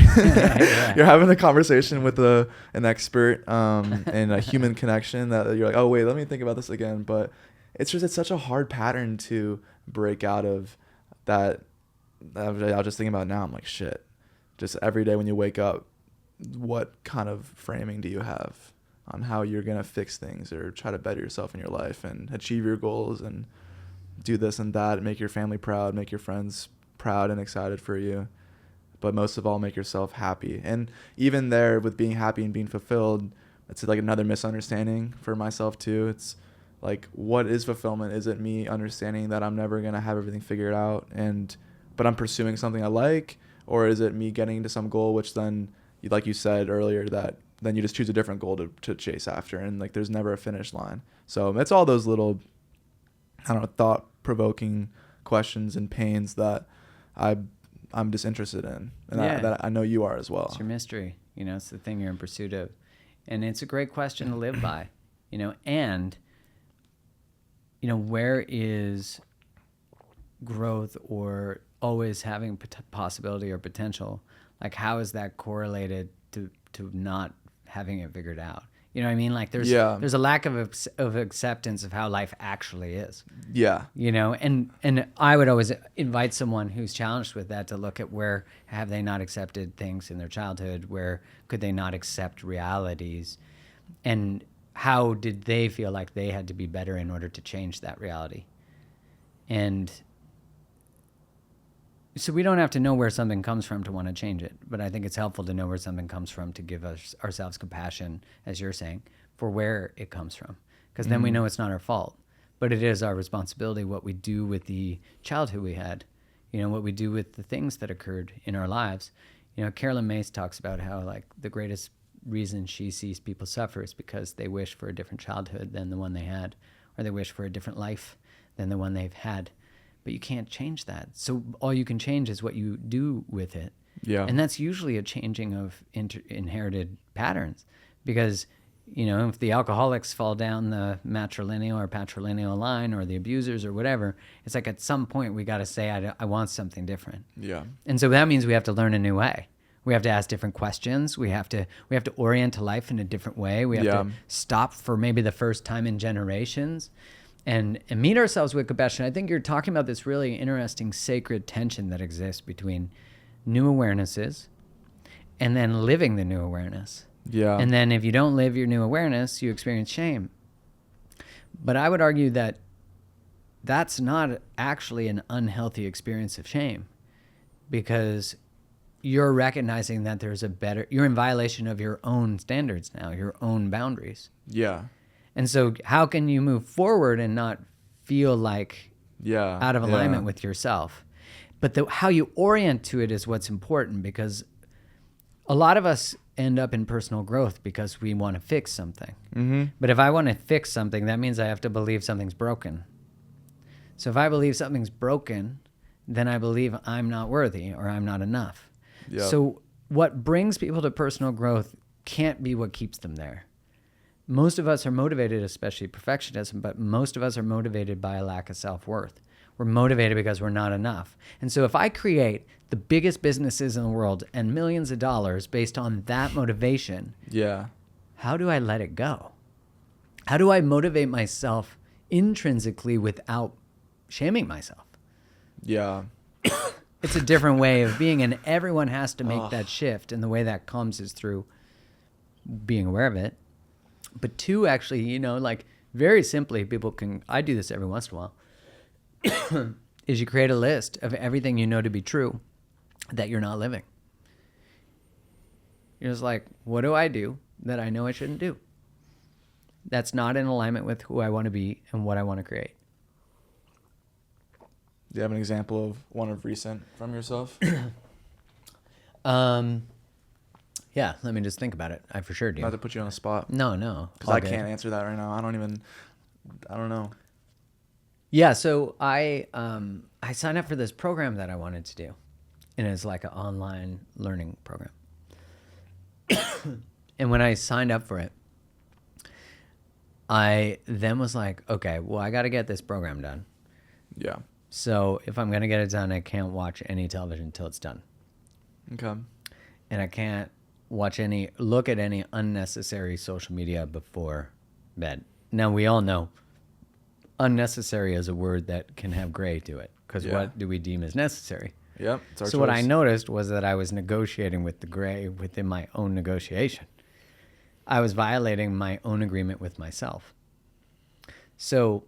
you're having a conversation with an expert and a human connection that you're like, oh wait, let me think about this again. But it's such a hard pattern to break out of. That I was just thinking about now. I'm like, shit, just every day when you wake up, what kind of framing do you have on how you're gonna fix things or try to better yourself in your life and achieve your goals and do this and that and make your family proud, make your friends proud and excited for you, but most of all, make yourself happy. And even there, with being happy and being fulfilled, it's like another misunderstanding for myself too. It's like, what is fulfillment? Is it me understanding that I'm never gonna have everything figured out, and but I'm pursuing something I like? Or is it me getting to some goal, which then, like you said earlier, that then you just choose a different goal to chase after, and like there's never a finish line. So it's all those little, I don't know, thought-provoking questions and pains that I'm just interested in, and that I know you are as well. It's your mystery, you know. It's the thing you're in pursuit of, and it's a great question to live by, you know. And you know, where is growth or always having possibility or potential? Like, how is that correlated to not having it figured out? You know what I mean? Like there's a lack of acceptance of how life actually is. Yeah. You know, and I would always invite someone who's challenged with that to look at where have they not accepted things in their childhood, where could they not accept realities, and how did they feel like they had to be better in order to change that reality. And so we don't have to know where something comes from to want to change it, but I think it's helpful to know where something comes from to give ourselves compassion, as you're saying, for where it comes from, because then we know it's not our fault, but it is our responsibility what we do with the childhood we had, you know, what we do with the things that occurred in our lives. You know, Carolyn Mace talks about how like the greatest reason she sees people suffer is because they wish for a different childhood than the one they had, or they wish for a different life than the one they've had. But you can't change that. So all you can change is what you do with it. Yeah. And that's usually a changing of inherited patterns, because, you know, if the alcoholics fall down the matrilineal or patrilineal line, or the abusers or whatever, it's like at some point we got to say, I want something different. Yeah. And so that means we have to learn a new way. We have to ask different questions. We have to orient to life in a different way. We have to stop for maybe the first time in generations and meet ourselves with compassion. I think you're talking about this really interesting sacred tension that exists between new awarenesses and then living the new awareness. Yeah. And then if you don't live your new awareness, you experience shame. But I would argue that that's not actually an unhealthy experience of shame, because you're recognizing that there's you're in violation of your own standards now, your own boundaries. Yeah. And so how can you move forward and not feel like out of alignment with yourself? But how you orient to it is what's important, because a lot of us end up in personal growth because we want to fix something. Mm-hmm. But if I want to fix something, that means I have to believe something's broken. So if I believe something's broken, then I believe I'm not worthy or I'm not enough. Yep. So what brings people to personal growth can't be what keeps them there. Most of us are motivated, especially perfectionism, but most of us are motivated by a lack of self-worth. We're motivated because we're not enough. And so if I create the biggest businesses in the world and millions of dollars based on that motivation, how do I let it go? How do I motivate myself intrinsically without shaming myself? Yeah. It's a different way of being, and everyone has to make that shift. And the way that comes is through being aware of it. But two, actually, you know, like very simply, I do this every once in a while, is you create a list of everything you know to be true that you're not living. You're just like, what do I do that I know I shouldn't do? That's not in alignment with who I want to be and what I want to create. Do you have an example of one of recent from yourself? Yeah, let me just think about it. I for sure do. Not to put you on the spot. No. Because I can't answer that right now. I don't know. Yeah, so I signed up for this program that I wanted to do. And it's like an online learning program. And when I signed up for it, I then was like, okay, well, I got to get this program done. Yeah. So if I'm going to get it done, I can't watch any television until it's done. Okay. And I can't look at any unnecessary social media before bed. Now, we all know unnecessary is a word that can have gray to it, because what do we deem as necessary? Yep. It's our choice. What I noticed was that I was negotiating with the gray within my own negotiation. I was violating my own agreement with myself. So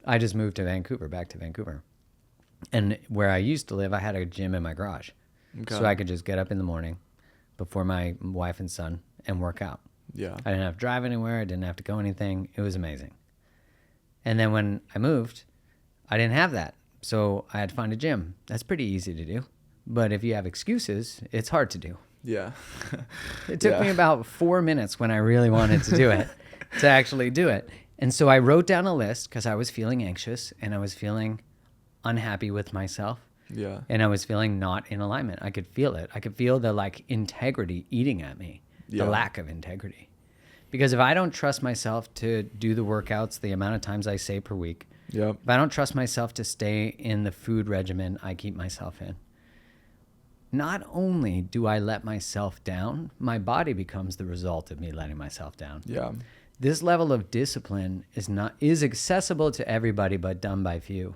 I just moved to back to Vancouver. And where I used to live, I had a gym in my garage. Okay. So I could just get up in the morning before my wife and son and work out. Yeah. I didn't have to drive anywhere. I didn't have to go anything. It was amazing. And then when I moved, I didn't have that So I had to find a gym. That's pretty easy to do. But if you have excuses, it's hard to do. Yeah. It took me about 4 minutes when I really wanted to do it to actually do it. And so I wrote down a list because I was feeling anxious and I was feeling unhappy with myself. Yeah. And I was feeling not in alignment. I could feel it. I could feel the like integrity eating at me, the lack of integrity. Because if I don't trust myself to do the workouts, the amount of times I say per week, Yep. if I don't trust myself to stay in the food regimen I keep myself in, not only do I let myself down, my body becomes the result of me letting myself down. Yeah. This level of discipline is accessible to everybody, but done by few.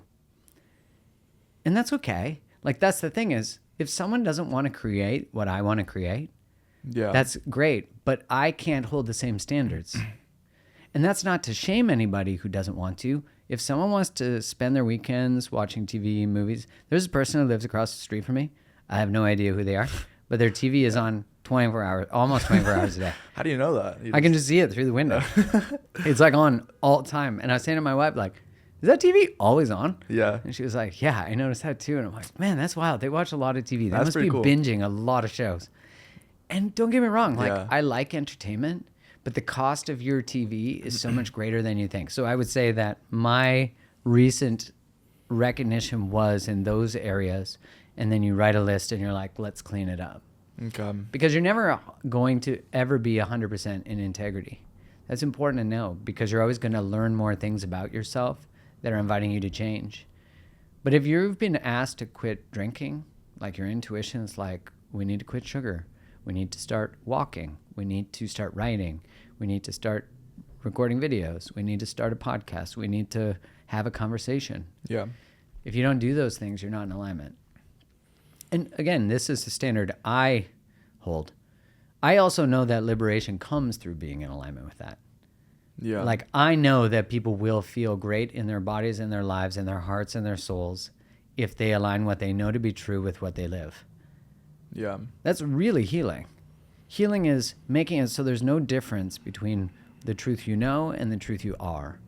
And that's okay. Like, that's the thing is, if someone doesn't want to create what I want to create, that's great, but I can't hold the same standards. And that's not to shame anybody who doesn't want to. If someone wants to spend their weekends watching TV, movies, there's a person who lives across the street from me. I have no idea who they are, but their TV is on 24 hours, almost 24 hours a day. How do you know that? I can just see it through the window. It's like on all the time. And I was saying to my wife, like, is that TV always on? Yeah. And she was like, yeah, I noticed that too. And I'm like, man, that's wild. They watch a lot of TV. They That's must be pretty cool. binging a lot of shows. And don't get me wrong, like, Yeah. I like entertainment, but the cost of your TV is so much greater than you think. So I would say that my recent recognition was in those areas. And then you write a list and you're like, let's clean it up. Okay. Because you're never going to ever be 100% in integrity. That's important to know because you're always going to learn more things about yourself that are inviting you to change. But if you've been asked to quit drinking, like your intuition is like, we need to quit sugar. We need to start walking. We need to start writing. We need to start recording videos. We need to start a podcast. We need to have a conversation. Yeah. If you don't do those things, you're not in alignment. And again, this is the standard I hold. I also know that liberation comes through being in alignment with that. Yeah. Like, I know that people will feel great in their bodies, in their lives, in their hearts, and their souls if they align what they know to be true with what they live. Yeah. That's really healing. Healing is making it so there's no difference between the truth you know and the truth you are.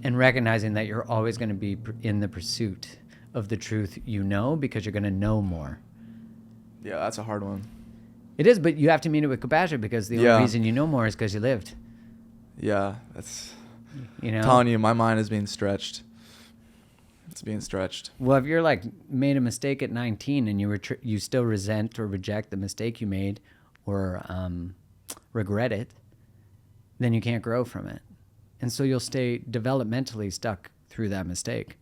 And recognizing that you're always going to be in the pursuit of the truth you know because you're going to know more. Yeah, that's a hard one. It is, but you have to meet it with compassion because the only reason you know more is because you lived. Yeah, that's... You know? I'm telling you, my mind is being stretched. It's being stretched. Well, if you're like made a mistake at 19 and you still resent or reject the mistake you made or regret it, then you can't grow from it. And so you'll stay developmentally stuck through that mistake.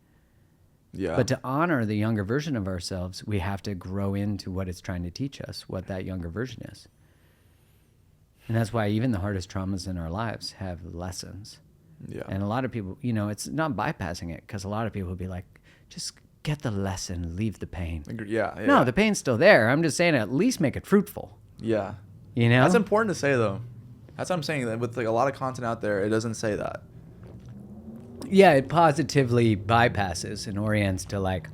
Yeah. But to honor the younger version of ourselves, we have to grow into what it's trying to teach us, what that younger version is. And that's why even the hardest traumas in our lives have lessons. Yeah. And a lot of people, you know, it's not bypassing it because a lot of people will be like, just get the lesson, leave the pain. Yeah. No, the pain's still there. I'm just saying at least make it fruitful. Yeah. You know? That's important to say, though. That's what I'm saying. That with like a lot of content out there, it doesn't say that. Yeah, it positively bypasses and orients to like,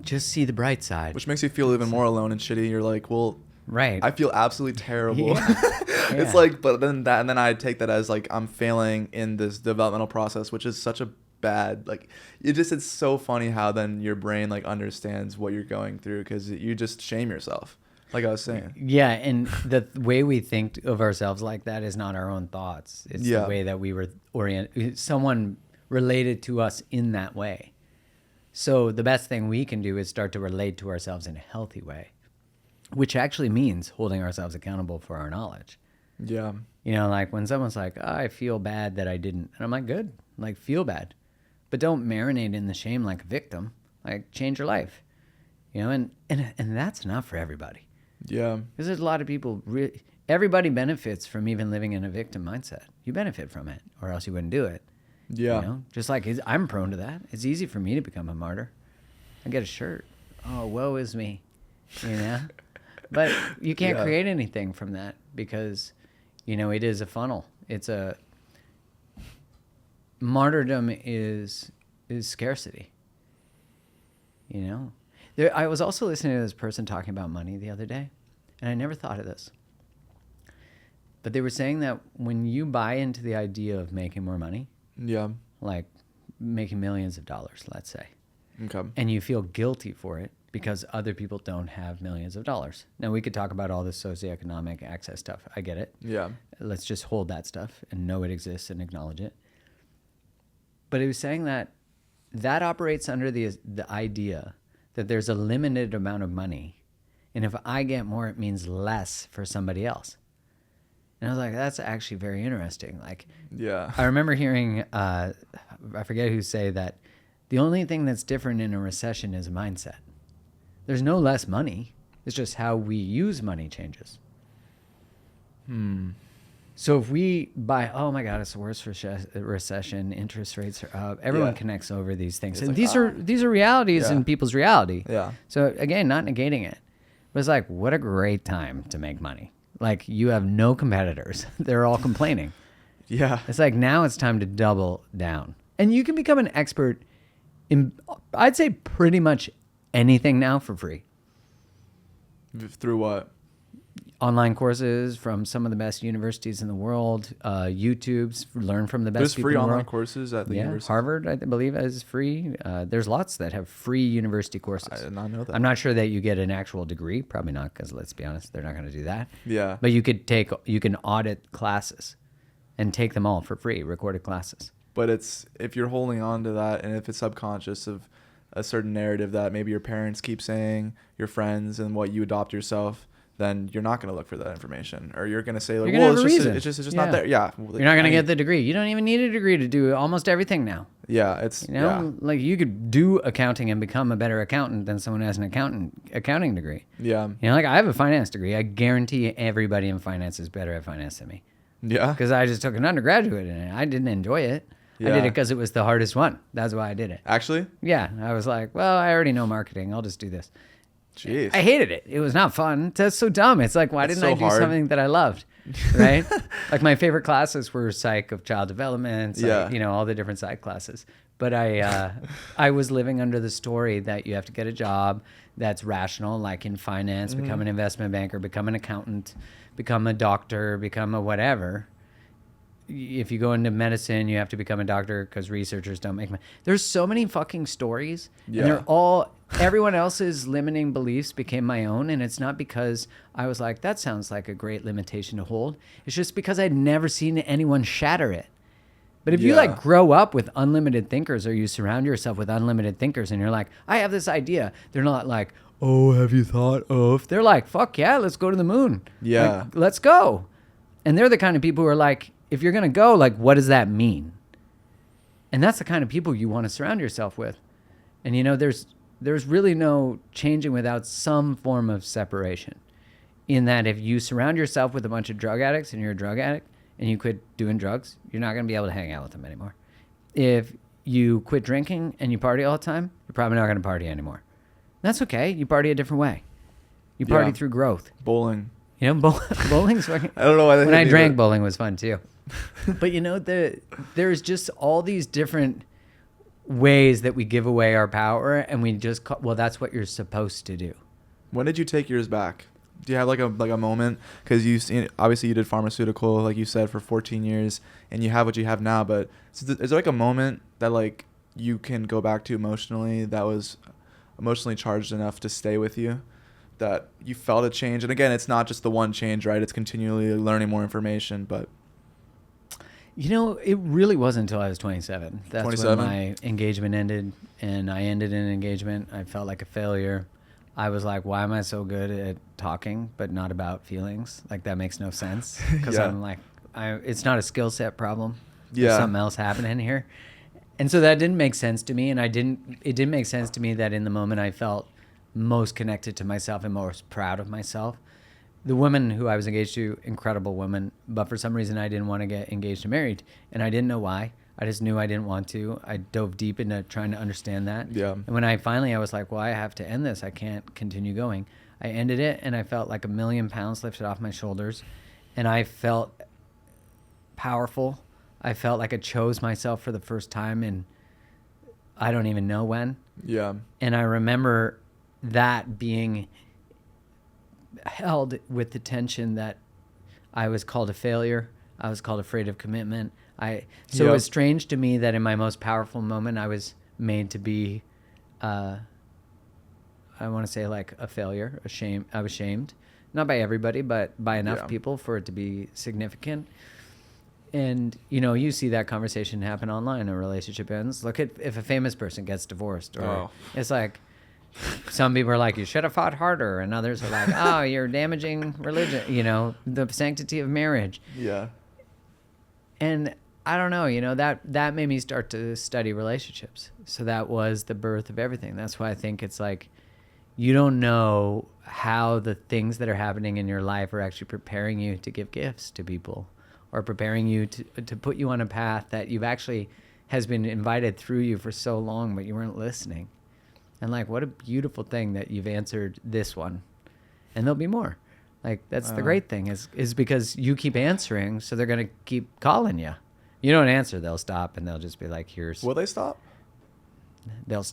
just see the bright side. Which makes you feel even more alone and shitty. You're like, well, right. I feel absolutely terrible. Yeah. It's like, but then I take that as like I'm failing in this developmental process, which is such a bad, like, it's so funny how then your brain like understands what you're going through because you just shame yourself. Like I was saying. Yeah, and the way we think of ourselves like that is not our own thoughts. It's the way that we were oriented. Someone related to us in that way. So the best thing we can do is start to relate to ourselves in a healthy way, which actually means holding ourselves accountable for our knowledge. Yeah. You know, like when someone's like, oh, I feel bad that I didn't. And I'm like, good. Like, feel bad. But don't marinate in the shame like a victim. Like, change your life. You know, and that's not for everybody. Yeah. Because there's a lot of people, everybody benefits from even living in a victim mindset. You benefit from it, or else you wouldn't do it. Yeah. You know? Just like I'm prone to that. It's easy for me to become a martyr. I get a shirt. Oh, woe is me. You know? But you can't create anything from that because, you know, it is a funnel. It's a... Martyrdom is scarcity. You know? I was also listening to this person talking about money the other day, and I never thought of this. But they were saying that when you buy into the idea of making more money, Yeah. like making millions of dollars, let's say, Okay. and you feel guilty for it because other people don't have millions of dollars. Now, we could talk about all this socioeconomic access stuff. I get it. Yeah. Let's just hold that stuff and know it exists and acknowledge it. But it was saying that operates under the idea that there's a limited amount of money, and if I get more, it means less for somebody else. And I was like, that's actually very interesting. Like, Yeah. I remember hearing, I forget who say that the only thing that's different in a recession is a mindset. There's no less money. It's just how we use money changes. So if we buy, oh my God, it's the worst recession, interest rates are up. Everyone connects over these things. It's And like, these are realities in people's reality. Yeah. So again, not negating it. But it's like, what a great time to make money. Like, you have no competitors. They're all complaining. Yeah. It's like, now it's time to double down. And you can become an expert in, I'd say, pretty much anything now for free. Through what? Online courses from some of the best universities in the world, YouTube's, learn from the best There's people free in the online world. courses at the Yeah, university. Harvard, I believe, is free. There's lots that have free university I courses. did not know that. I'm not sure that you get an actual degree. Probably not, because let's be honest, they're not going to do that. Yeah. But you can audit classes and take them all for free, recorded classes. But it's, if you're holding on to that, and if it's subconscious of a certain narrative that maybe your parents keep saying, your friends, and what you adopt yourself, then you're not going to look for that information, or you're going to say, like, You're gonna well, have a reason. it's just not there. Yeah. You're not going to get the degree. You don't even need a degree to do almost everything now. Yeah. It's, You know, like, you could do accounting and become a better accountant than someone who has an accounting degree. Yeah. You know, like, I have a finance degree. I guarantee everybody in finance is better at finance than me, Yeah. because I just took an undergraduate in it. I didn't enjoy it. I did Yeah. it because it was the hardest one. That's why I did it. Actually? Yeah, I was like, well, I already know marketing. I'll just do this. Jeez. I hated it. It was not fun. That's so dumb. It's like, why It's didn't I so do hard. something that I loved? Right? Like, my favorite classes were psych of child development, Yeah. you know, all the different psych classes. But I was living under the story that you have to get a job that's rational, like in finance, become an investment banker, become an accountant, become a doctor, become a whatever. If you go into medicine, you have to become a doctor because researchers don't make money. There's so many fucking stories, Yeah. and they're all, everyone else's limiting beliefs became my own. And it's not because I was like, that sounds like a great limitation to hold. It's just because I'd never seen anyone shatter it. But if you Yeah. like grow up with unlimited thinkers, or you surround yourself with unlimited thinkers, and you're like, I have this idea. They're not like, oh, have you thought of? They're like, fuck yeah, let's go to the moon. Yeah. Like, let's go. And they're the kind of people who are like, if you're going to go, like, what does that mean? And that's the kind of people you want to surround yourself with. And, you know, there's really no changing without some form of separation. In that, if you surround yourself with a bunch of drug addicts and you're a drug addict and you quit doing drugs, you're not going to be able to hang out with them anymore. If you quit drinking and you party all the time, you're probably not going to party anymore. That's okay. You party a different way. You party Yeah. through growth. Bowling. You know, bowling's fucking... I don't know why they When I hit me, drank, but- bowling was fun too. But you know, there's just all these different ways that we give away our power, and we just well, that's what you're supposed to do. When did you take yours back? Do you have like a moment? Because obviously you did pharmaceutical, like you said, for 14 years, and you have what you have now. But is there like a moment that like you can go back to emotionally that was emotionally charged enough to stay with you, that you felt a change? And again, it's not just the one change, right? It's continually learning more information. But You know, it really wasn't until I was 27. That's 27? when my engagement ended, and I ended an engagement. I felt like a failure. I was like, why am I so good at talking but not about feelings? Like, that makes no sense. Because Yeah. I'm like, it's not a skill set problem. Yeah. There's something else happening here. And so that didn't make sense to me. And it didn't make sense to me that in the moment I felt most connected to myself and most proud of myself. The woman who I was engaged to, incredible woman, but for some reason I didn't want to get engaged and married. And I didn't know why. I just knew I didn't want to. I dove deep into trying to understand that. Yeah. And when I was like, well, I have to end this. I can't continue going. I ended it, and I felt like 1,000,000 pounds lifted off my shoulders. And I felt powerful. I felt like I chose myself for the first time, and I don't even know when. yeah. And I remember that being held with the tension that I was called a failure. I was called afraid of commitment. So it was strange to me that in my most powerful moment, I was made to be, I want to say like a failure, I was shamed, not by everybody, but by enough people for it to be significant. And, you know, you see that conversation happen online. A relationship ends. Look at if a famous person gets divorced. Or it's like, some people are like, you should have fought harder. And others are like, oh, you're damaging religion, you know, the sanctity of marriage. Yeah. And I don't know, you know, that made me start to study relationships. So that was the birth of everything. That's why I think it's like, you don't know how the things that are happening in your life are actually preparing you to give gifts to people, or preparing you to put you on a path that you've actually has been invited through you for so long, but you weren't listening. And like, what a beautiful thing that you've answered this one, and there'll be more. Like, that's the great thing is because you keep answering, so they're going to keep calling you. You don't answer, they'll stop, and they'll just be like, here's. Will they stop? They'll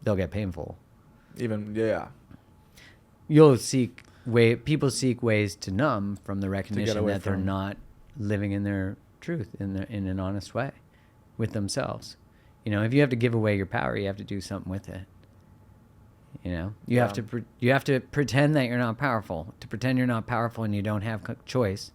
get painful. You'll people seek ways to numb from the recognition that they're not living in their truth in an honest way with themselves. You know, if you have to give away your power, you have to do something with it. You know, you have to pretend that you're not powerful. To pretend you're not powerful and you don't have choice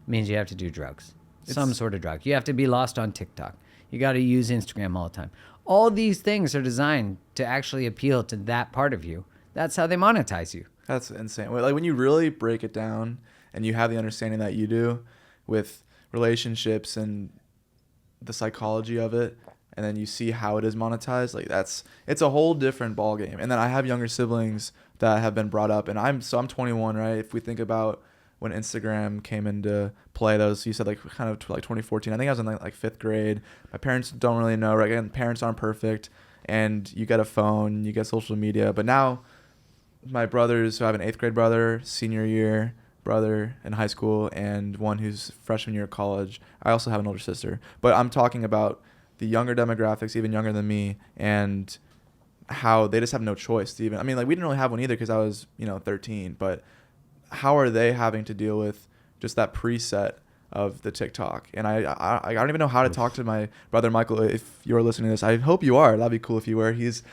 means you have to do drugs, some sort of drug. You have to be lost on TikTok. You got to use Instagram all the time. All these things are designed to actually appeal to that part of you. That's how they monetize you. That's insane. Like, when you really break it down and you have the understanding that you do with relationships and the psychology of it, and then you see how it is monetized, like it's a whole different ballgame. And then I have younger siblings that have been brought up, and I'm 21, right? If we think about when Instagram came into play, those, you said like kind of like 2014. I think I was in like 5th grade. My parents don't really know, right? Again, parents aren't perfect, and you get a phone, you get social media. But now my brothers, who have an 8th grade brother, senior year brother in high school, and one who's freshman year of college. I also have an older sister, but I'm talking about the younger demographics, even younger than me, and how they just have no choice to even, I mean, like, we didn't really have one either because I was, 13, but how are they having to deal with just that preset of the TikTok? And I don't even know how to talk to my brother Michael. If you're listening to this, I hope you are. That'd be cool if you were. He's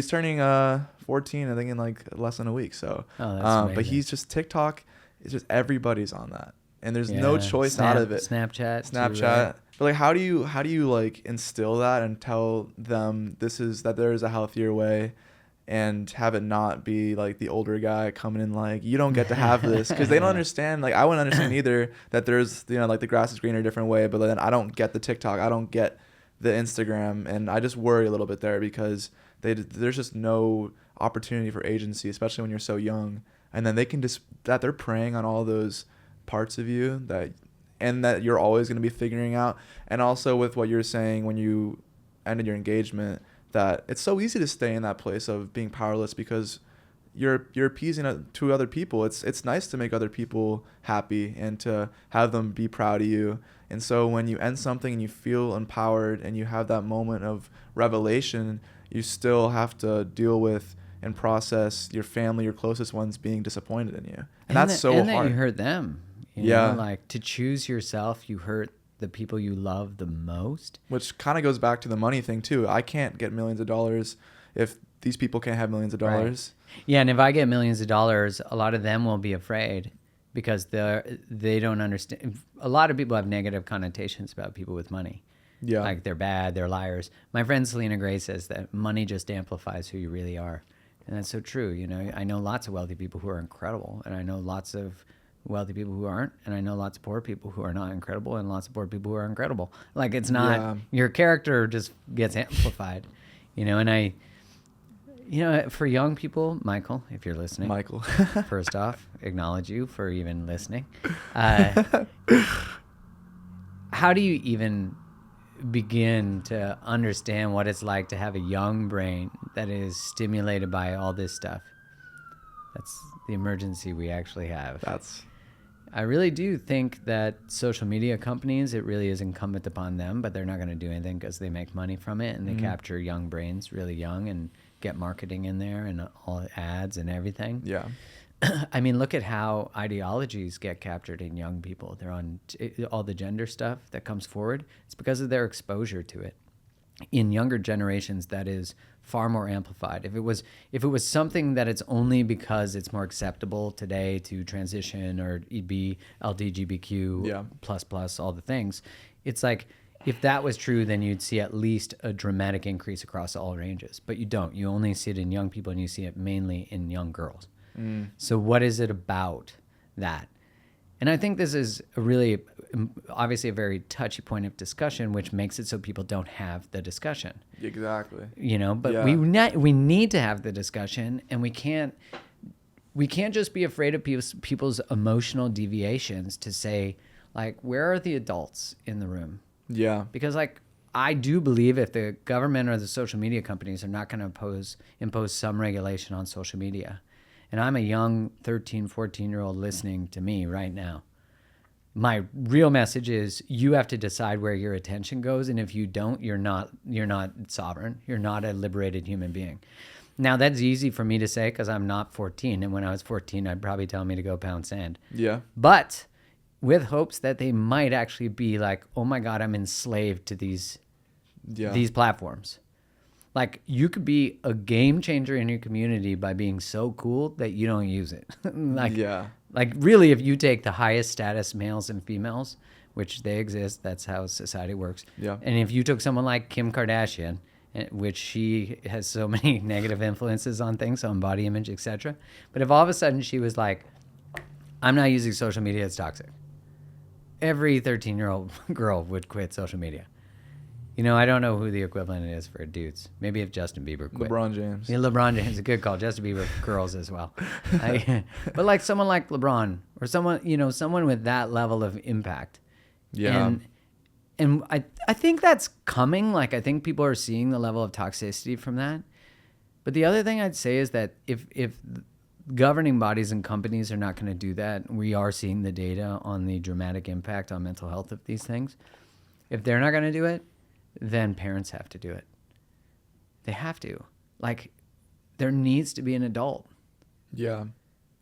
turning 14, I think, in like less than a week. So, but he's just, TikTok is just, everybody's on that, and there's no choice out of it. Snapchat. Right? But like, how do you like instill that and tell them that there is a healthier way, and have it not be like the older guy coming in like, you don't get to have this, because they don't understand. Like, I wouldn't understand either that there's, like, the grass is greener a different way, but then I don't get the TikTok, I don't get the Instagram, and I just worry a little bit there because there's just no opportunity for agency, especially when you're so young, and then they can that they're preying on all those parts of you that you're always going to be figuring out. And also with what you're saying when you ended your engagement, that it's so easy to stay in that place of being powerless because you're appeasing to other people. It's nice to make other people happy and to have them be proud of you. And so when you end something and you feel empowered and you have that moment of revelation, you still have to deal with and process your family, your closest ones, being disappointed in you. And that's so hard. And that you hurt them. You know, like, to choose yourself, you hurt the people you love the most. Which kind of goes back to the money thing too. I can't get millions of dollars if these people can't have millions of dollars. Right. Yeah, and if I get millions of dollars, a lot of them will be afraid because they don't understand. A lot of people have negative connotations about people with money. Yeah. Like, they're bad, they're liars. My friend Selena Gray says that money just amplifies who you really are. And that's so true. You know, I know lots of wealthy people who are incredible, and I know lots of wealthy people who aren't, and I know lots of poor people who are not incredible, and lots of poor people who are incredible. Like, it's not, your character just gets amplified, and for young people, Michael, if you're listening, first off, acknowledge you for even listening. How do you even begin to understand what it's like to have a young brain that is stimulated by all this stuff? That's the emergency we actually have. I really do think that social media companies, it really is incumbent upon them, but they're not going to do anything because they make money from it, and they capture young brains really young and get marketing in there and all ads and everything. Yeah. I mean, look at how ideologies get captured in young people. They're on all the gender stuff that comes forward. It's because of their exposure to it. In younger generations, that is far more amplified. If it was something that it's only because it's more acceptable today to transition or be LGBTQ plus all the things, it's like if that was true, then you'd see at least a dramatic increase across all ranges. But you don't. You only see it in young people, and you see it mainly in young girls. So what is it about that? And I think this is a really, obviously a very touchy point of discussion, which makes it so people don't have the discussion. Exactly. You know, but we need to have the discussion, and we can't just be afraid of people's emotional deviations to say, like, where are the adults in the room? Yeah. Because, like, I do believe if the government or the social media companies are not going to impose some regulation on social media, and I'm a young 13, 14-year-old listening to me right now, my real message is you have to decide where your attention goes, and if you don't, you're not sovereign. You're not a liberated human being. Now, that's easy for me to say because I'm not 14, and when I was 14, I'd probably tell me to go pound sand. Yeah. But with hopes that they might actually be like, oh my God, I'm enslaved to these platforms. Like, you could be a game changer in your community by being so cool that you don't use it. Like, really, if you take the highest status males and females, which they exist, that's how society works. Yeah. And if you took someone like Kim Kardashian, which she has so many negative influences on things, on body image, etc. But if all of a sudden she was like, I'm not using social media, it's toxic. Every 13-year-old girl would quit social media. You know, I don't know who the equivalent is for dudes. Maybe if Justin Bieber quit. LeBron James. Yeah, LeBron James is a good call. Justin Bieber for girls as well. But like someone like LeBron or someone with that level of impact. Yeah. And I think that's coming. Like, I think people are seeing the level of toxicity from that. But the other thing I'd say is that if governing bodies and companies are not going to do that, we are seeing the data on the dramatic impact on mental health of these things. If they're not going to do it, then parents have to do it. They have to. Like, there needs to be an adult. Yeah.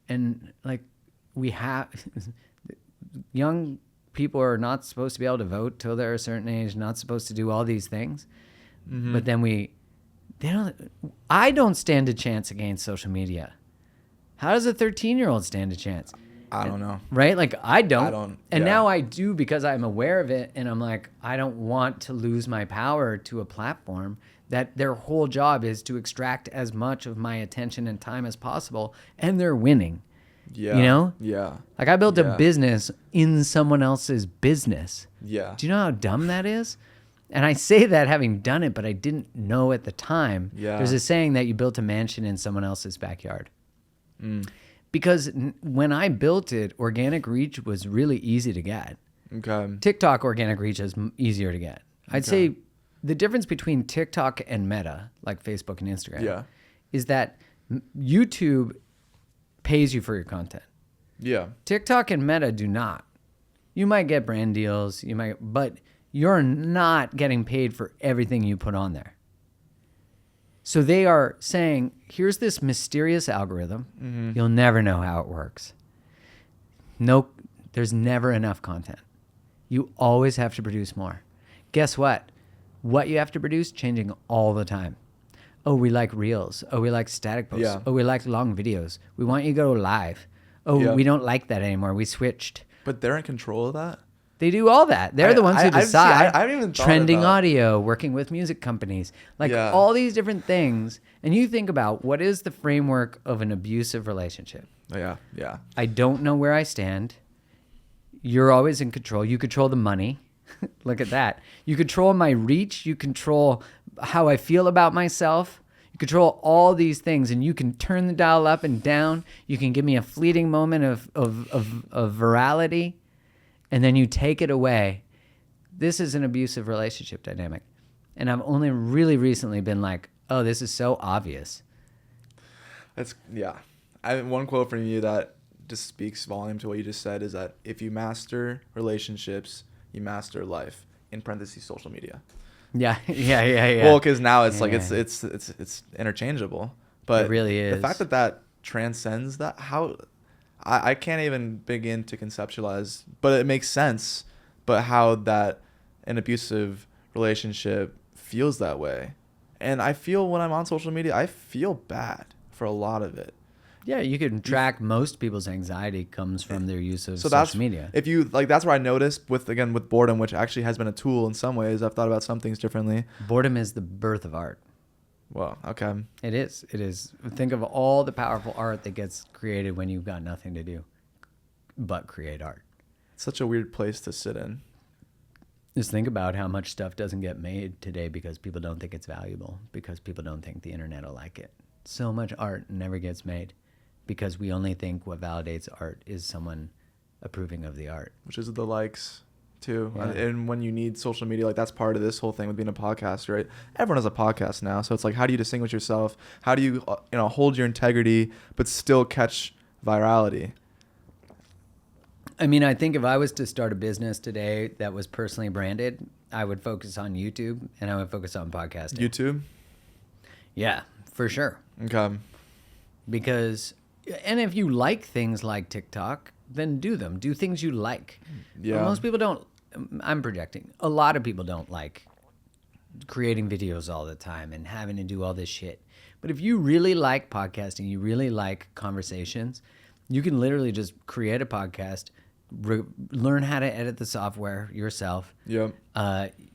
And, like, we have... young people are not supposed to be able to vote till they're a certain age, not supposed to do all these things. Mm-hmm. But then I don't stand a chance against social media. How does a 13-year-old stand a chance? I don't know. Right? Like, I don't. And yeah. now I do because I'm aware of it. And I'm like, I don't want to lose my power to a platform that their whole job is to extract as much of my attention and time as possible. And they're winning. Yeah. You know? Yeah. Like, I built a business in someone else's business. Yeah. Do you know how dumb that is? And I say that having done it, but I didn't know at the time. Yeah. There's a saying that you built a mansion in someone else's backyard. Because when I built it, organic reach was really easy to get. Okay. TikTok organic reach is easier to get. I'd say the difference between TikTok and Meta, like Facebook and Instagram, is that YouTube pays you for your content. Yeah. TikTok and Meta do not. You might get brand deals, but you're not getting paid for everything you put on there. So they are saying, here's this mysterious algorithm. Mm-hmm. You'll never know how it works. No, there's never enough content. You always have to produce more. Guess what? What you have to produce, changing all the time. Oh, we like reels. Oh, we like static posts. Yeah. Oh, we like long videos. We want you to go live. Oh, we don't like that anymore. We switched. But they're in control of that? They do all that. They're the ones who decide. I haven't even thought trending about audio, working with music companies, all these different things. And you think about what is the framework of an abusive relationship. Yeah, yeah. I don't know where I stand. You're always in control. You control the money. Look at that. You control my reach. You control how I feel about myself. You control all these things, and you can turn the dial up and down. You can give me a fleeting moment of virality. And then you take it away. This is an abusive relationship dynamic. And I've only really recently been like, oh, this is so obvious. One quote from you that just speaks volume to what you just said is that if you master relationships, you master life. In parentheses, social media. Yeah. Well, because now it's it's interchangeable. But it really is. The fact that transcends that. How I can't even begin to conceptualize, but it makes sense. But how that an abusive relationship feels that way. And I feel when I'm on social media, I feel bad for a lot of it. Yeah, you can track most people's anxiety comes from their use of social media. If you like, that's where I noticed with boredom, which actually has been a tool in some ways. I've thought about some things differently. Boredom is the birth of art. Well, okay. It is. It is. Think of all the powerful art that gets created when you've got nothing to do but create art. It's such a weird place to sit in. Just think about how much stuff doesn't get made today because people don't think it's valuable, because people don't think the internet will like it. So much art never gets made because we only think what validates art is someone approving of the art. Which is the likes, too. Yeah. And when you need social media, like that's part of this whole thing with being a podcast, right? Everyone has a podcast now. So it's like, how do you distinguish yourself? How do you, hold your integrity, but still catch virality? I mean, I think if I was to start a business today that was personally branded, I would focus on YouTube and I would focus on podcasting. YouTube? Yeah, for sure. Okay. Because, and if you like things like TikTok, then do them. Do things you like. Yeah. But most people don't, I'm projecting, a lot of people don't like creating videos all the time and having to do all this shit. But if you really like podcasting, you really like conversations, you can literally just create a podcast, learn how to edit the software yourself. Yep.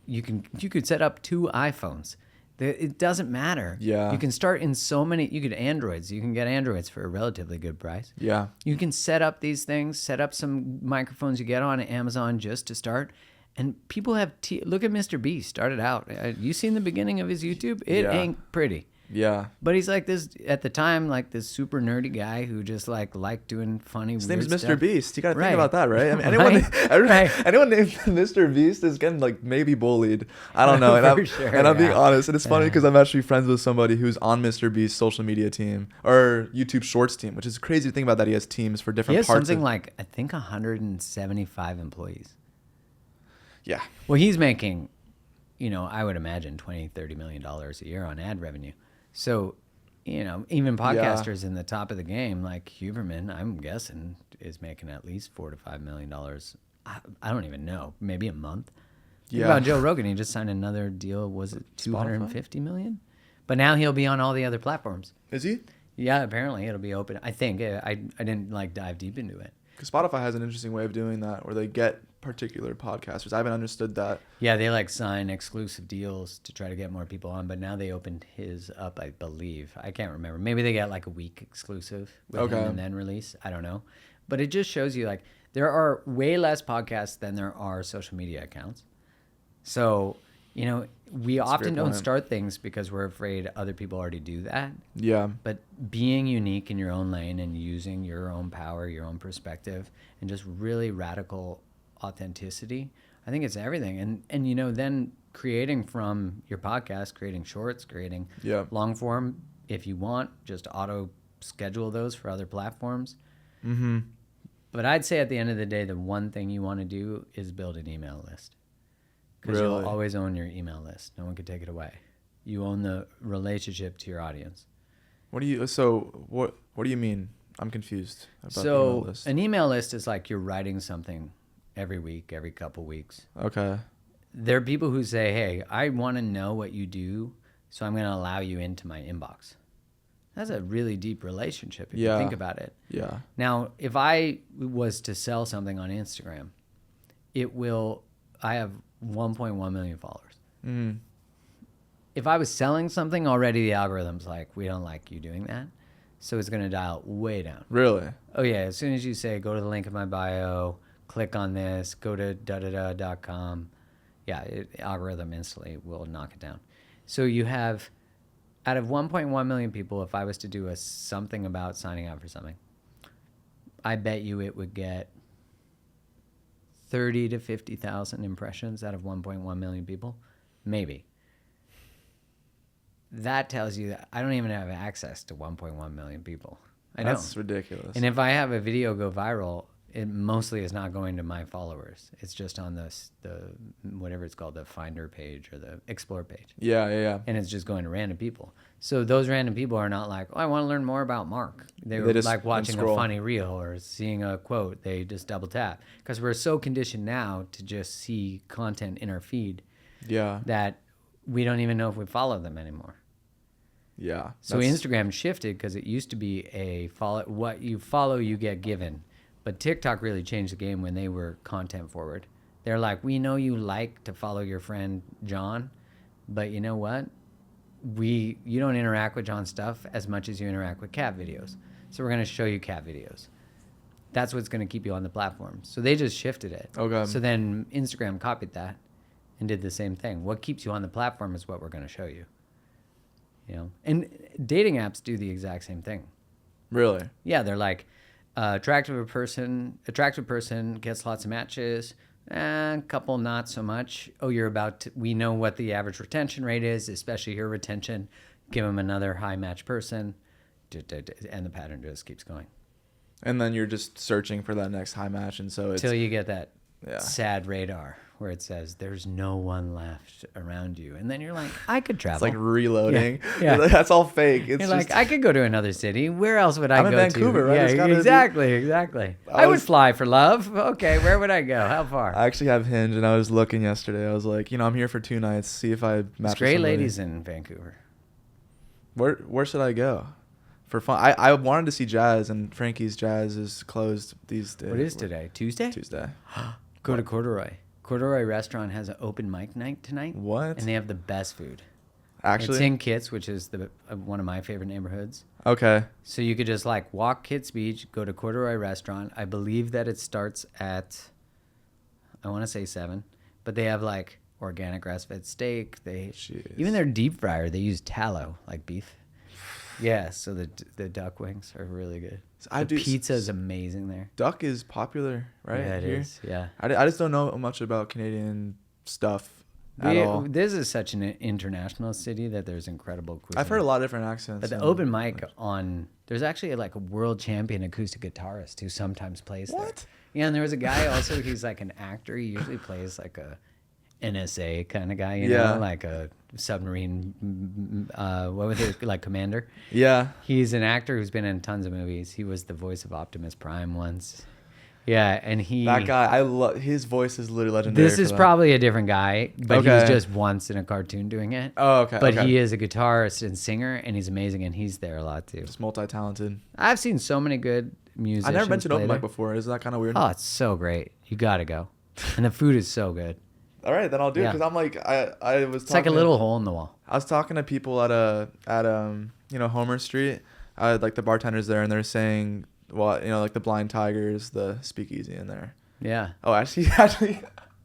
You could set up 2 iPhones. It doesn't matter. Yeah. You can start in so many. You can get Androids for a relatively good price. Yeah. You can set up these things. Set up some microphones you get on Amazon just to start. And people have look at Mr. Beast. Started out. You seen the beginning of his YouTube? It ain't pretty. Yeah. But he's like this at the time, like this super nerdy guy who just liked doing funny. His weird name's Mr. stuff. Beast. You got to Right. think about that, right? I mean, anyone named Mr. Beast is getting maybe bullied. I don't know. And I'm being honest. And it's funny because I'm actually friends with somebody who's on Mr. Beast's social media team or YouTube Shorts team, which is crazy to think about that he has teams for different He has parts. something like, I think, 175 employees. Yeah. Well, he's making, I would imagine $20-30 million a year on ad revenue. So, even podcasters in the top of the game, like Huberman, I'm guessing, is making at least $4 to $5 million. I don't even know, maybe a month. Think about Joe Rogan. He just signed another deal. Was it $250 million? But now he'll be on all the other platforms. Is he? Yeah, apparently it'll be open. I think I didn't dive deep into it. Because Spotify has an interesting way of doing that, where they get particular podcasters. I haven't understood that. Yeah, they sign exclusive deals to try to get more people on, but now they opened his up, I believe. I can't remember. Maybe they got a week exclusive with him and then release. I don't know. But it just shows you there are way less podcasts than there are social media accounts. So, we often don't start things because we're afraid other people already do that. Yeah. But being unique in your own lane and using your own power, your own perspective, and just really radical authenticity, I think it's everything. And then creating from your podcast, creating shorts, creating long form, if you want, just auto schedule those for other platforms. Mm-hmm. But I'd say at the end of the day, the one thing you want to do is build an email list. Because you'll always own your email list. No one can take it away. You own the relationship to your audience. What do you mean? I'm confused about the email list. An email list is like you're writing something every week, every couple weeks. Okay. There are people who say, hey, I want to know what you do, so I'm going to allow you into my inbox. That's a really deep relationship if you think about it. Yeah. Now, if I was to sell something on Instagram, I have 1.1 million followers. Mm-hmm. If I was selling something already, the algorithm's like, we don't like you doing that. So it's going to dial way down. Really? Oh, yeah. As soon as you say, go to the link in my bio, click on this, go to da-da-da.com. Yeah, the algorithm instantly will knock it down. So you have, out of 1.1 million people, if I was to do something about signing up for something, I bet you it would get 30 to 50,000 impressions out of 1.1 million people. Maybe. That tells you that I don't even have access to 1.1 million people. I know. That's ridiculous. And if I have a video go viral, it mostly is not going to my followers. It's just on the whatever it's called, the Finder page or the Explore page. Yeah. And it's just going to random people. So those random people are not like, oh, I want to learn more about Mark. They were just like watching a scroll. funny reel or seeing a quote. They just double tap. Because we're so conditioned now to just see content in our feed Yeah. that we don't even know if we follow them anymore. Yeah. So Instagram shifted because it used to be a follow, what you follow, you get given. But TikTok really changed the game when they were content forward. They're like, we know you like to follow your friend John, but you know what? You don't interact with John's stuff as much as you interact with cat videos. So we're going to show you cat videos. That's what's going to keep you on the platform. So they just shifted it. Okay. So then Instagram copied that and did the same thing. What keeps you on the platform is what we're going to show you. You know, and dating apps do the exact same thing. Really? Yeah, they're like, attractive person gets lots of matches, couple not so much. Oh, we know what the average retention rate is, especially your retention. Give them another high match person, and the pattern just keeps going. And then you're just searching for that next high match, and so it's Until you get that sad radar where it says there's no one left around you, and then you're like, I could travel. It's like reloading. Yeah. That's all fake. It's you're just like, I could go to another city. Where else would I I'm go in Vancouver, to? right? It's Yeah, gotta exactly. I would fly for love. Okay, where would I go? How far? I actually have Hinge, and I was looking yesterday. I was like, I'm here for 2 nights. See if I match There's with great somebody. ladies in Vancouver. Where should I go for fun? I wanted to see Jazz, and Frankie's Jazz is closed these days. What is today? Tuesday? Tuesday. Go to Corduroy. Corduroy Restaurant has an open mic night tonight. What? And they have the best food. Actually? It's in Kits, which is one of my favorite neighborhoods. Okay. So you could just like walk Kits Beach, go to Corduroy Restaurant. I believe that it starts at, I want to say 7, but they have like organic grass-fed steak. Even their deep fryer, they use tallow, like beef. Yeah, so the duck wings are really good. Pizza is amazing there. Duck is popular, right? Yeah, it is. Yeah. I just don't know much about Canadian stuff at all. This is such an international city that there's incredible cuisine. I've heard a lot of different accents. But the open mic there's actually like a world champion acoustic guitarist who sometimes plays there. What? Yeah, and there was a guy also, he's like an actor. He usually plays like a NSA kind of guy, you know, like a submarine, what was it, like commander? Yeah. He's an actor who's been in tons of movies. He was the voice of Optimus Prime once. Yeah, and that guy, his voice is literally legendary. This is probably a different guy, but he's just once in a cartoon doing it. Oh, okay. But he is a guitarist and singer, and he's amazing, and he's there a lot too. Just multi-talented. I've seen so many good musicians. I've never been to an open play mic before. Isn't that kind of weird? Oh, it's so great. You gotta go, and the food is so good. All right, then I'll do it because I'm like I was. It's like a little hole in the wall. I was talking to people at Homer Street, like the bartenders there, and they're saying, well, like the Blind Tigers, the Speakeasy in there. Yeah. Oh, actually,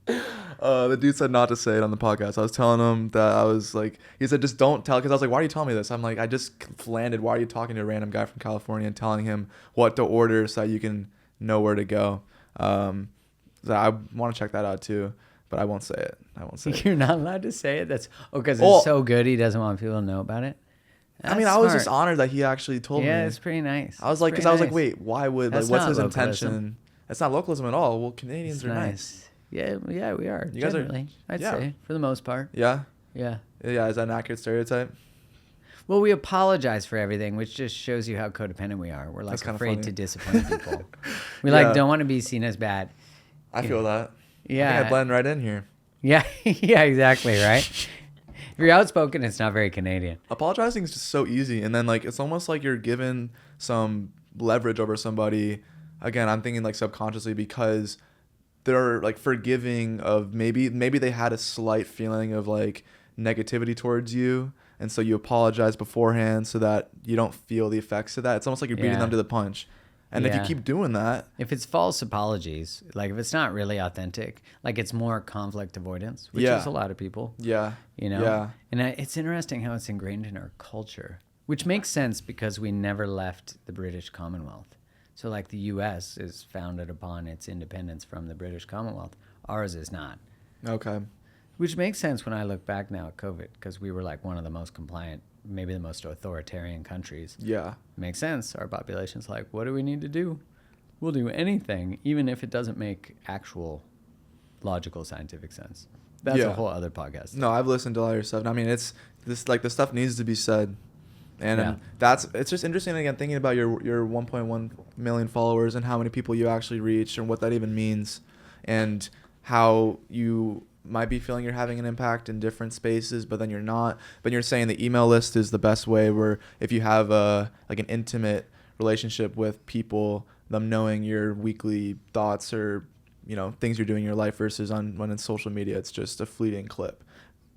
the dude said not to say it on the podcast. I was telling him that I was like, he said just don't tell, because I was like, why are you telling me this? I'm like, I just landed. Why are you talking to a random guy from California and telling him what to order so that you can know where to go? So I want to check that out too. But I won't say it. You're not allowed to say it? Because it's so good he doesn't want people to know about it? I mean, I was just honored that he actually told me. Yeah, it's pretty nice. I was like, because I was like, wait, why would, like, what's his intention? It's not localism at all. Well, Canadians are nice. Yeah, we are. You guys are, I'd say, for the most part. Yeah? Yeah. Yeah, is that an accurate stereotype? Well, we apologize for everything, which just shows you how codependent we are. We're like afraid to disappoint people. We don't want to be seen as bad. I feel that. Yeah. I think I blend right in here. Yeah, yeah, exactly, right? If you're outspoken, it's not very Canadian. Apologizing is just so easy. And then, like, it's almost like you're given some leverage over somebody. Again, I'm thinking, like, subconsciously, because they're, like, forgiving of maybe they had a slight feeling of, like, negativity towards you. And so you apologize beforehand so that you don't feel the effects of that. It's almost like you're beating them to the punch. And if you keep doing that... If it's false apologies, like if it's not really authentic, like it's more conflict avoidance, which is a lot of people. Yeah. You know? Yeah. And it's interesting how it's ingrained in our culture, which makes sense because we never left the British Commonwealth. So like the U.S. is founded upon its independence from the British Commonwealth. Ours is not. Okay. Which makes sense when I look back now at COVID, because we were like one of the most compliant, maybe the most authoritarian countries. Yeah. Makes sense. Our population's like, what do we need to do? We'll do anything, even if it doesn't make actual logical scientific sense. That's a whole other podcast. No, I've listened to all your stuff. And I mean, it's this, like, the stuff needs to be said. And it's just interesting, again, thinking about your 1.1 million followers and how many people you actually reach and what that even means, and how you might be feeling you're having an impact in different spaces, but then you're not. But you're saying the email list is the best way, where if you have like an intimate relationship with people, them knowing your weekly thoughts or, you know, things you're doing in your life, versus when it's social media, it's just a fleeting clip.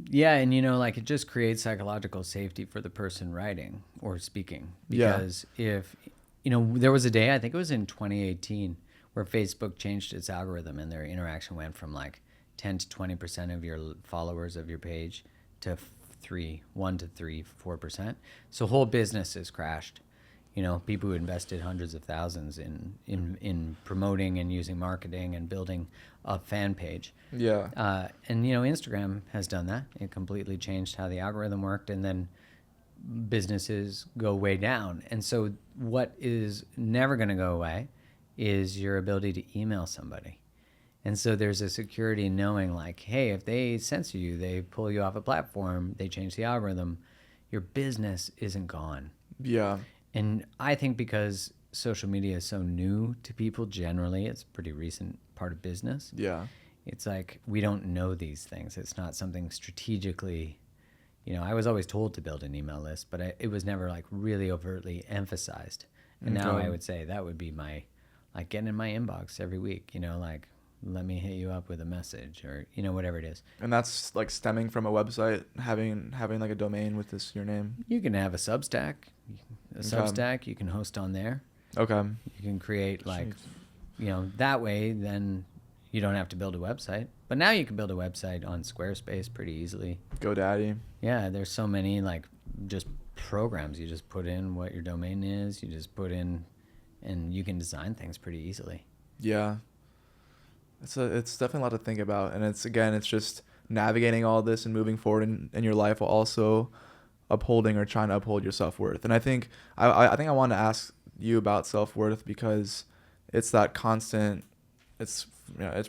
Yeah, and you know, like, it just creates psychological safety for the person writing or speaking. Because if, you know, there was a day, I think it was in 2018, where Facebook changed its algorithm and their interaction went from like 10 to 20% of your followers of your page to 1 to 4%. So whole businesses crashed. You know, people who invested hundreds of thousands in promoting and using marketing and building a fan page. Yeah. And, you know, Instagram has done that. It completely changed how the algorithm worked, and then businesses go way down. And so what is never going to go away is your ability to email somebody. And so there's a security knowing, like, hey, if they censor you, they pull you off a platform, they change the algorithm, your business isn't gone. Yeah. And I think because social media is so new to people generally, it's a pretty recent part of business. Yeah. It's like we don't know these things. It's not something strategically, you know, I was always told to build an email list, but it was never like really overtly emphasized. And now I would say that would be my, like, getting in my inbox every week, you know, like, let me hit you up with a message, or, you know, whatever it is. And that's like stemming from a website, having like a domain with your name. You can have a Substack. Substack you can host on there. Okay. You can create, like, you know, that way then you don't have to build a website. But now you can build a website on Squarespace pretty easily. GoDaddy. Yeah, there's so many, like, just programs. You just put in what your domain is, you just put in, and you can design things pretty easily. Yeah. It's definitely a lot to think about, and it's just navigating all this and moving forward in your life, while also upholding or trying to uphold your self-worth. And I think I want to ask you about self-worth, because it's that constant, it's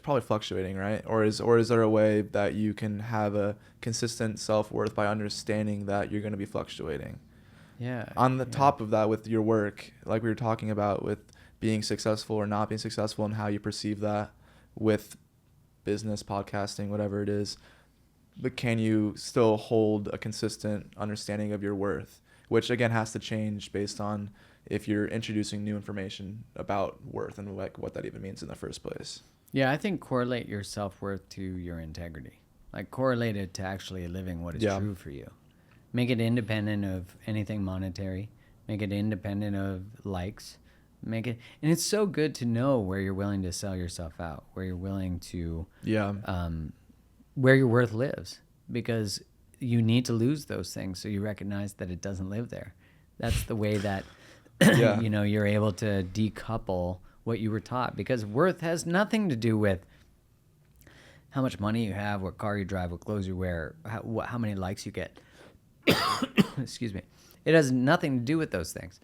probably fluctuating, right? Or is there a way that you can have a consistent self-worth by understanding that you're going to be fluctuating? Yeah. On the top of that, with your work, like we were talking about, with being successful or not being successful and how you perceive that, with business, podcasting, whatever it is, but can you still hold a consistent understanding of your worth, which again has to change based on if you're introducing new information about worth and like what that even means in the first place. Yeah, I think correlate your self-worth to your integrity. Like, correlate it to actually living what is true for you. Make it independent of anything monetary. Make it independent of likes. Make it, and it's so good to know where you're willing to sell yourself out, where you're willing to, where your worth lives, because you need to lose those things so you recognize that it doesn't live there. That's the way that, you know, you're able to decouple what you were taught, because worth has nothing to do with how much money you have, what car you drive, what clothes you wear, how many likes you get. Excuse me. It has nothing to do with those things.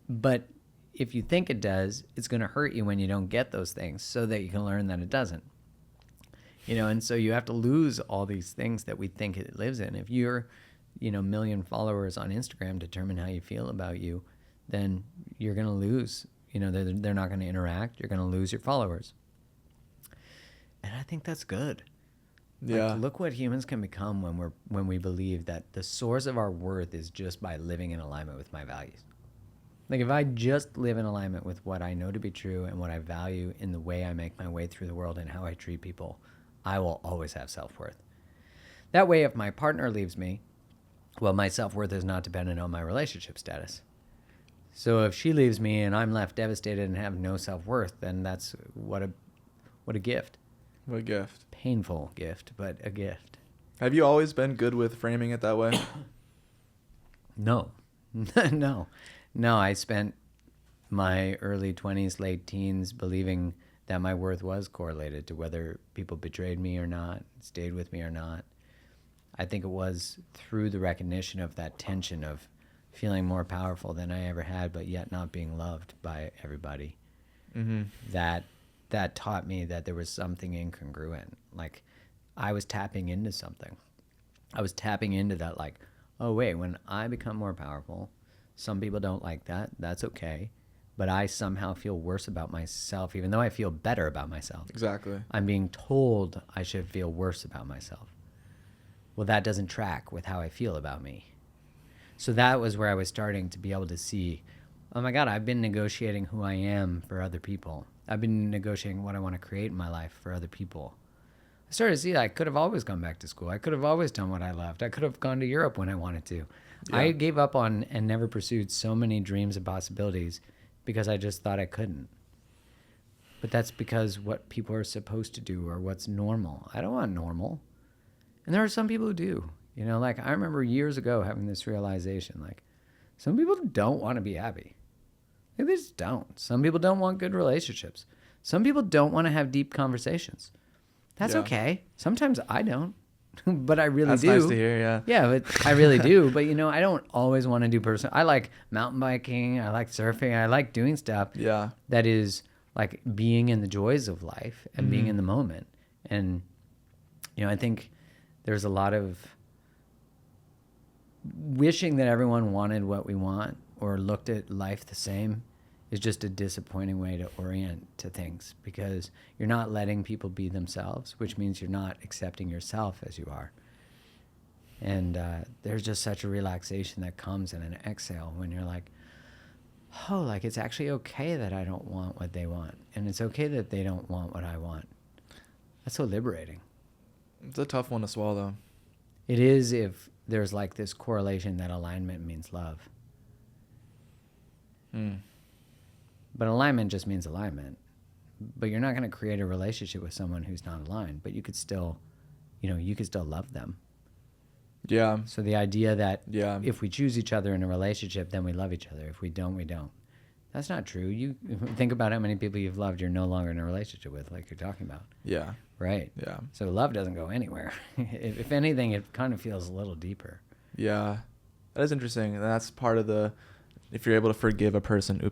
But if you think it does, it's going to hurt you when you don't get those things, so that you can learn that it doesn't. You know, and so you have to lose all these things that we think it lives in. If your, you know, million followers on Instagram determine how you feel about you, then you're going to lose. You know, they're not going to interact. You're going to lose your followers. And I think that's good. Yeah. Like, look what humans can become when we believe that the source of our worth is just by living in alignment with my values. Like, if I just live in alignment with what I know to be true and what I value in the way I make my way through the world and how I treat people, I will always have self-worth. That way, if my partner leaves me, well, my self-worth is not dependent on my relationship status. So if she leaves me and I'm left devastated and have no self-worth, then that's what a gift. What a gift. Painful gift, but a gift. Have you always been good with framing it that way? No. No, I spent my early 20s, late teens believing that my worth was correlated to whether people betrayed me or not, stayed with me or not. I think it was through the recognition of that tension of feeling more powerful than I ever had, but yet not being loved by everybody. Mm-hmm. that taught me that there was something incongruent. Like I was tapping into something. I was tapping into that, like, oh wait, when I become more powerful, some people don't like that. That's okay. But I somehow feel worse about myself, even though I feel better about myself. Exactly. I'm being told I should feel worse about myself. Well, that doesn't track with how I feel about me. So that was where I was starting to be able to see, oh my God, I've been negotiating who I am for other people. I've been negotiating what I want to create in my life for other people. I started to see I could have always gone back to school. I could have always done what I loved. I could have gone to Europe when I wanted to. Yeah. I gave up on and never pursued so many dreams and possibilities because I just thought I couldn't. But that's because what people are supposed to do or what's normal. I don't want normal. And there are some people who do. You know, like I remember years ago having this realization, like some people don't want to be happy. They just don't. Some people don't want good relationships. Some people don't want to have deep conversations. That's okay. Sometimes I don't, but I really do. That's nice to hear, yeah. Yeah, but I really do. But, you know, I don't always want to do personal. I like mountain biking. I like surfing. I like doing stuff that is like being in the joys of life and being in the moment. And, you know, I think there's a lot of wishing that everyone wanted what we want or looked at life the same is just a disappointing way to orient to things, because you're not letting people be themselves, which means you're not accepting yourself as you are. And there's just such a relaxation that comes in an exhale when you're like, oh, like it's actually okay that I don't want what they want. And it's okay that they don't want what I want. That's so liberating. It's a tough one to swallow. It is, if there's like this correlation that alignment means love. But alignment just means alignment. But you're not going to create a relationship with someone who's not aligned. But you could still, you know, you could still love them. Yeah. So the idea that if we choose each other in a relationship, then we love each other. If we don't, we don't. That's not true. You think about how many people you've loved you're no longer in a relationship with, like you're talking about. Yeah. Right. Yeah. So love doesn't go anywhere. If anything, it kind of feels a little deeper. Yeah. That is interesting. And that's part of the, if you're able to forgive a person,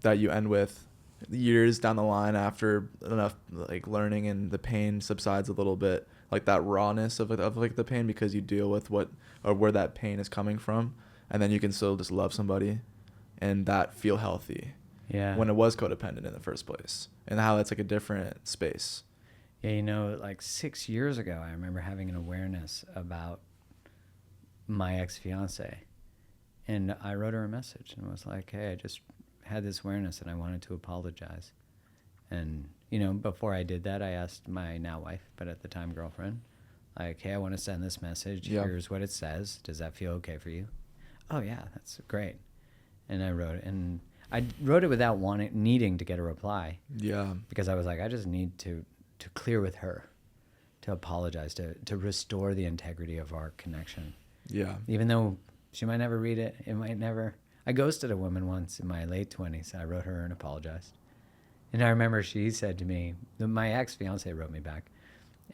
that you end with years down the line after enough like learning and the pain subsides a little bit, like that rawness of like the pain, because you deal with what or where that pain is coming from, and then you can still just love somebody and that feel healthy. Yeah. When it was codependent in the first place, and how that's like a different space. Yeah, you know, like 6 years ago, I remember having an awareness about my ex-fiance, and I wrote her a message and was like, hey, I just had this awareness and I wanted to apologize. And, you know, before I did that, I asked my now wife, but at the time girlfriend, like, hey, I want to send this message. Yeah. Here's what it says. Does that feel okay for you? Oh, yeah, that's great. And I wrote it. And I wrote it without needing to get a reply. Yeah. Because I was like, I just need to clear with her, to apologize, to restore the integrity of our connection. Yeah. Even though she might never read it, it might never. I ghosted a woman once in my late 20s. I wrote her and apologized. And I remember she said to me, my ex-fiance wrote me back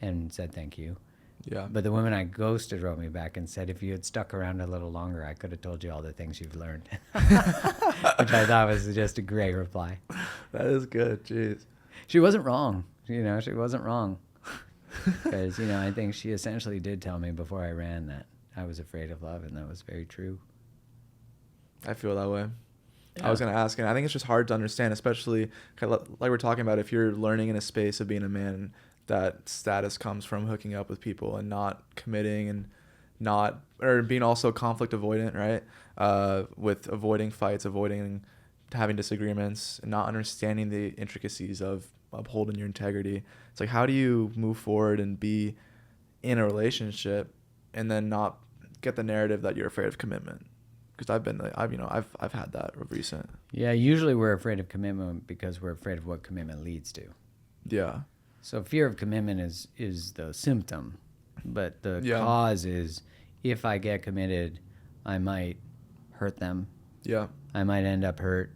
and said thank you. Yeah. But the woman I ghosted wrote me back and said, if you had stuck around a little longer, I could have told you all the things you've learned. Which I thought was just a great reply. That is good. Jeez. She wasn't wrong. You know, she wasn't wrong. Because, you know, I think she essentially did tell me before I ran that I was afraid of love, and that was very true. I feel that way. Yeah. I was going to ask, and I think it's just hard to understand, especially like we're talking about, if you're learning in a space of being a man, that status comes from hooking up with people and not committing and not, or being also conflict avoidant, right? With avoiding fights, avoiding having disagreements, and not understanding the intricacies of upholding your integrity. It's like, how do you move forward and be in a relationship and then not get the narrative that you're afraid of commitment? Because I've had that of recent. Yeah, usually we're afraid of commitment because we're afraid of what commitment leads to. Yeah. So fear of commitment is the symptom, but the Yeah. cause is, if I get committed, I might hurt them. Yeah. I might end up hurt.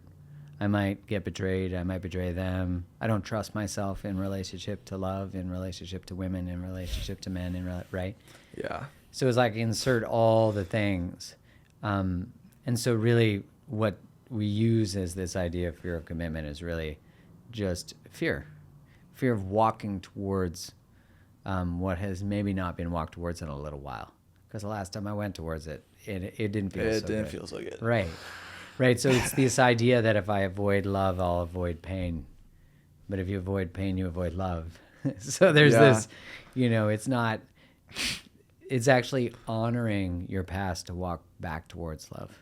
I might get betrayed. I might betray them. I don't trust myself in relationship to love, in relationship to women, in relationship to men, right? Yeah. So it's like insert all the things. And so really what we use as this idea of fear of commitment is really just fear of walking towards what has maybe not been walked towards in a little while. Because the last time I went towards it, it didn't feel so good. It didn't feel so good. Right. So it's this idea that if I avoid love, I'll avoid pain. But if you avoid pain, you avoid love. So there's this, it's actually honoring your past to walk back towards love.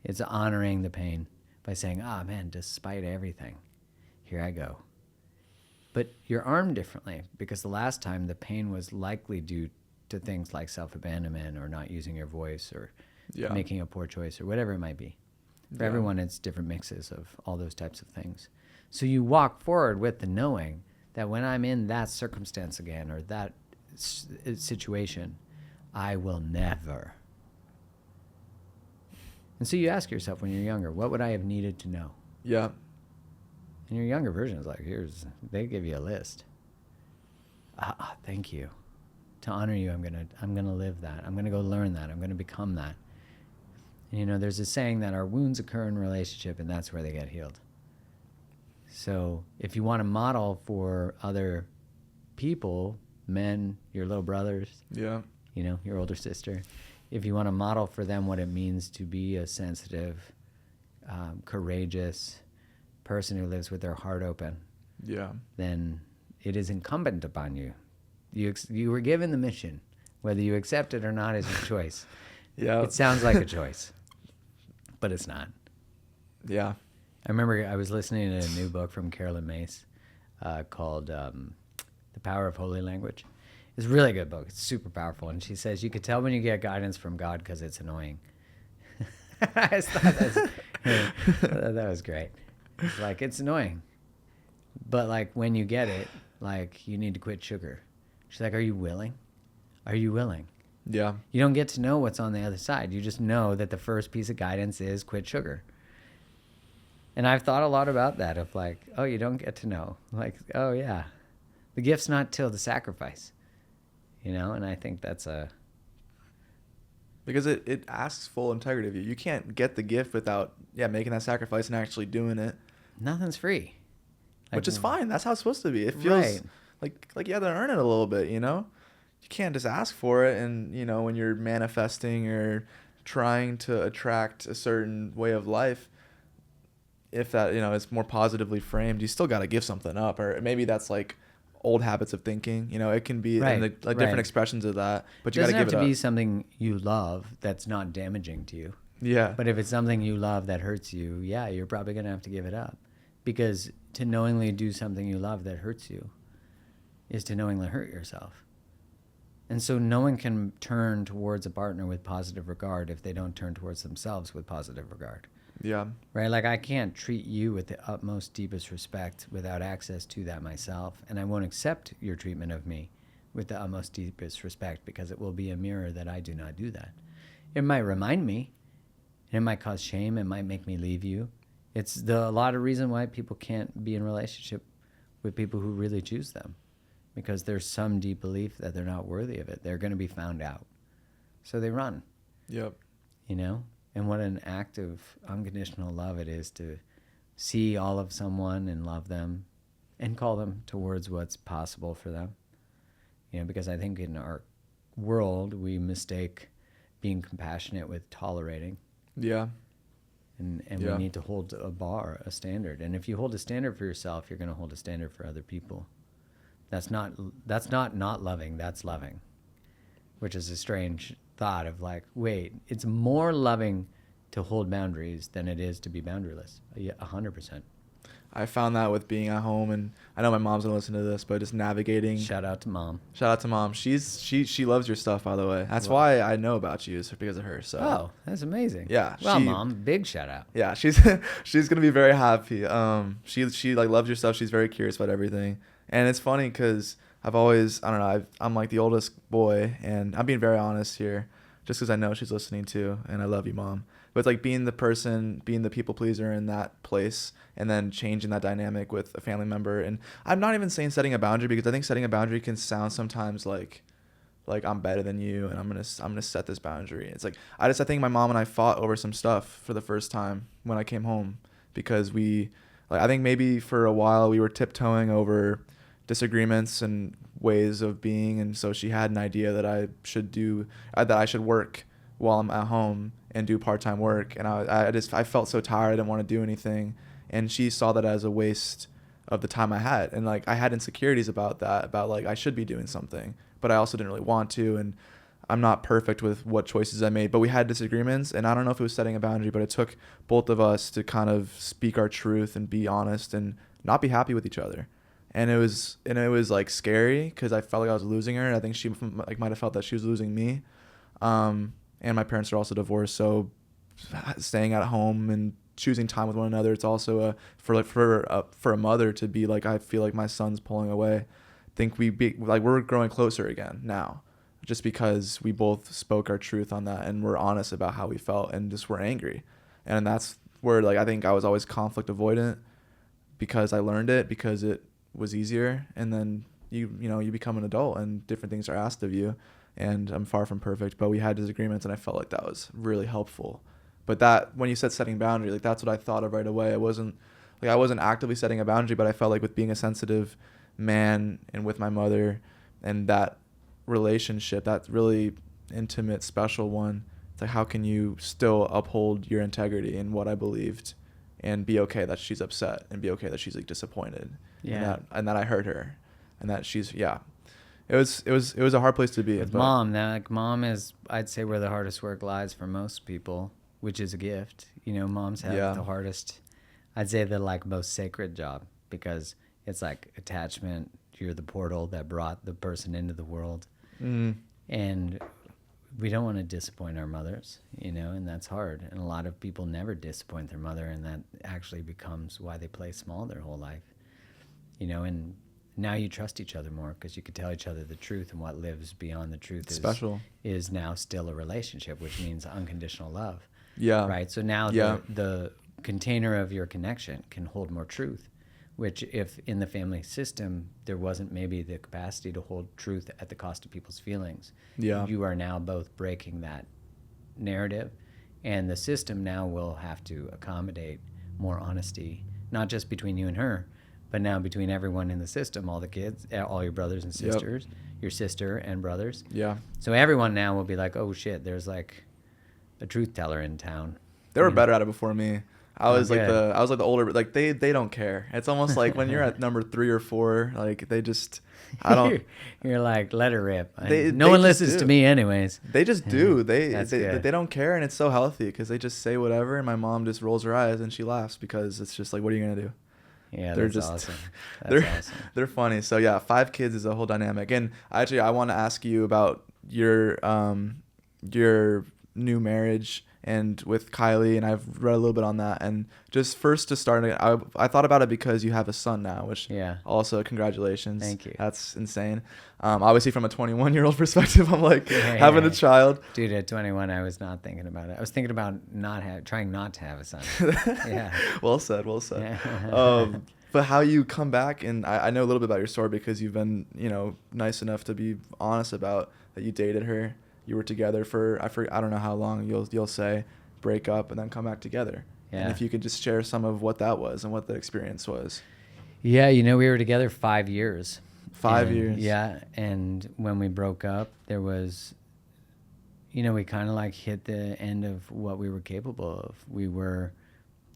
It's honoring the pain by saying, man, despite everything, here I go. But you're armed differently because the last time the pain was likely due to things like self-abandonment or not using your voice or making a poor choice or whatever it might be. For everyone, it's different mixes of all those types of things. So you walk forward with the knowing that when I'm in that circumstance again or that situation, I will never. And so you ask yourself when you're younger, what would I have needed to know? Yeah. And your younger version is like, they give you a list. Thank you. To honor you, I'm gonna live that. I'm gonna go learn that. I'm gonna become that. And there's a saying that our wounds occur in relationship, and that's where they get healed. So if you want to model for other people, men, your little brothers, your older sister, if you want to model for them what it means to be a sensitive, courageous person who lives with their heart open, then it is incumbent upon you. You were given the mission. Whether you accept it or not is your choice. It sounds like a choice, but it's not. Yeah. I remember I was listening to a new book from Carolyn Mace called The Power of Holy Language. It's a really good book. It's super powerful. And she says, you could tell when you get guidance from God because it's annoying. I just thought that was great. It's like, it's annoying. But like when you get it, like you need to quit sugar. She's like, are you willing? Are you willing? Yeah. You don't get to know what's on the other side. You just know that the first piece of guidance is quit sugar. And I've thought a lot about that of like, oh, you don't get to know. Like, oh yeah, the gift's not till the sacrifice, and I think that's because it asks full integrity of you. You can't get the gift without making that sacrifice and actually doing it. Nothing's free. Which is fine. That's how it's supposed to be. It feels like you have to earn it a little bit, You can't just ask for it and, when you're manifesting or trying to attract a certain way of life, if that, is more positively framed, you still got to give something up. Or maybe that's like old habits of thinking. It can be different expressions of that, but you got to give it up. It doesn't have to be something you love that's not damaging to you. Yeah. But if it's something you love that hurts you, you're probably going to have to give it up. Because to knowingly do something you love that hurts you is to knowingly hurt yourself. And so no one can turn towards a partner with positive regard if they don't turn towards themselves with positive regard. Yeah. Right? Like I can't treat you with the utmost, deepest respect without access to that myself. And I won't accept your treatment of me with the utmost, deepest respect because it will be a mirror that I do not do that. It might remind me. It might cause shame. It might make me leave you. It's a lot of reason why people can't be in relationship with people who really choose them. Because there's some deep belief that they're not worthy of it. They're going to be found out. So they run. Yep. And what an act of unconditional love it is to see all of someone and love them and call them towards what's possible for them. Because I think in our world, we mistake being compassionate with tolerating. Yeah. And we need to hold a standard. And if you hold a standard for yourself, you're going to hold a standard for other people. That's not loving, that's loving. Which is a strange thought of like, wait, it's more loving to hold boundaries than it is to be boundaryless. 100%. I found that with being at home, and I know my mom's gonna listen to this, but just navigating. Shout out to mom. She loves your stuff, by the way. That's why I know about you, is because of her. So. Oh, that's amazing. Yeah. Well, mom, big shout out. Yeah, she's gonna be very happy. She like loves your stuff. She's very curious about everything, and it's funny because I'm like the oldest boy, and I'm being very honest here, just because I know she's listening too, and I love you, mom. But it's like being the people pleaser in that place, and then changing that dynamic with a family member. And I'm not even saying setting a boundary, because I think setting a boundary can sound sometimes like like I'm better than you, and I'm gonna set this boundary. It's like I think my mom and I fought over some stuff for the first time when I came home, because I think maybe for a while we were tiptoeing over disagreements and ways of being, and so she had an idea that I should work while I'm at home and do part-time work, and I felt so tired, I didn't want to do anything, and she saw that as a waste of the time I had, and like I had insecurities about that, about like I should be doing something, but I also didn't really want to, and I'm not perfect with what choices I made, but we had disagreements, and I don't know if it was setting a boundary, but it took both of us to kind of speak our truth and be honest and not be happy with each other. And it was like scary because I felt like I was losing her, and I think she like might have felt that she was losing me. And my parents are also divorced, so staying at home and choosing time with one another, it's also for a mother to be like, I feel like my son's pulling away. I think we're growing closer again now, just because we both spoke our truth on that and we're honest about how we felt and just we're angry. And that's where like I think I was always conflict avoidant, because I learned it because it was easier, and then you become an adult and different things are asked of you, and I'm far from perfect, but we had disagreements and I felt like that was really helpful. But that, when you said setting boundary, like that's what I thought of right away. I wasn't actively setting a boundary, but I felt like with being a sensitive man and with my mother and that relationship, that really intimate, special one, it's like, how can you still uphold your integrity in what I believed and be okay that she's upset and be okay that she's like disappointed, and that I hurt her, and that she's it was a hard place to be. With mom, mom is, I'd say, where the hardest work lies for most people, which is a gift. Moms have the hardest, I'd say, the like most sacred job, because it's like attachment. You're the portal that brought the person into the world. And we don't want to disappoint our mothers, and that's hard. And a lot of people never disappoint their mother, and that actually becomes why they play small their whole life, and now you trust each other more because you could tell each other the truth, and what lives beyond the truth is now still a relationship, which means unconditional love. Yeah. Right. So now the container of your connection can hold more truth, which if in the family system there wasn't maybe the capacity to hold truth at the cost of people's feelings, you are now both breaking that narrative, and the system now will have to accommodate more honesty, not just between you and her, but now between everyone in the system, all the kids, all your brothers and sisters, your sister and brothers. Yeah. So everyone now will be like, oh shit, there's like a truth teller in town. They were better at it before me. I was like the older, like they don't care. It's almost like when you're at number 3 or 4, like they just, I don't. You're like, let her rip. No one listens to me anyways. They just do. They don't care, and it's so healthy because they just say whatever, and my mom just rolls her eyes and she laughs because it's just like, what are you gonna do? Yeah, that's awesome. Awesome. They're funny. So yeah, 5 kids is a whole dynamic. And actually, I want to ask you about your new marriage and with Kylie, and I've read a little bit on that. And just first to start, I thought about it because you have a son now, which also congratulations. Thank you. That's insane. Obviously from a 21-year-old perspective, I'm like having a child. Dude, at 21, I was not thinking about it. I was thinking about trying not to have a son. Yeah. Well said. But how you come back, and I know a little bit about your story because you've been, nice enough to be honest about that you dated her. You were together for, I don't know how long, you'll say, break up and then come back together. Yeah. And if you could just share some of what that was and what the experience was. Yeah, we were together 5 years. 5 years. Yeah, and when we broke up, there was, we kind of like hit the end of what we were capable of. We were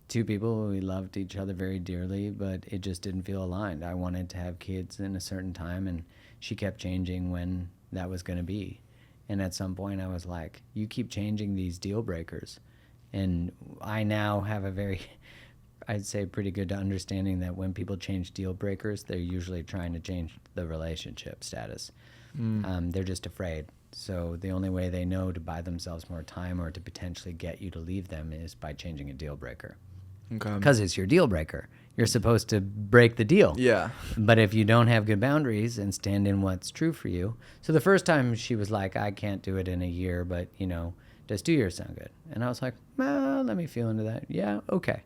2 people, we loved each other very dearly, but it just didn't feel aligned. I wanted to have kids in a certain time, and she kept changing when that was going to be. And at some point I was like, you keep changing these deal breakers. And I now have a very, I'd say, pretty good understanding that when people change deal breakers, they're usually trying to change the relationship status. They're just afraid. So the only way they know to buy themselves more time or to potentially get you to leave them is by changing a deal breaker. Okay. Because it's your deal breaker. You're supposed to break the deal. Yeah. But if you don't have good boundaries and stand in what's true for you. So the first time she was like, I can't do it in a year, but, does 2 years sound good? And I was like, well, let me feel into that. Yeah, okay.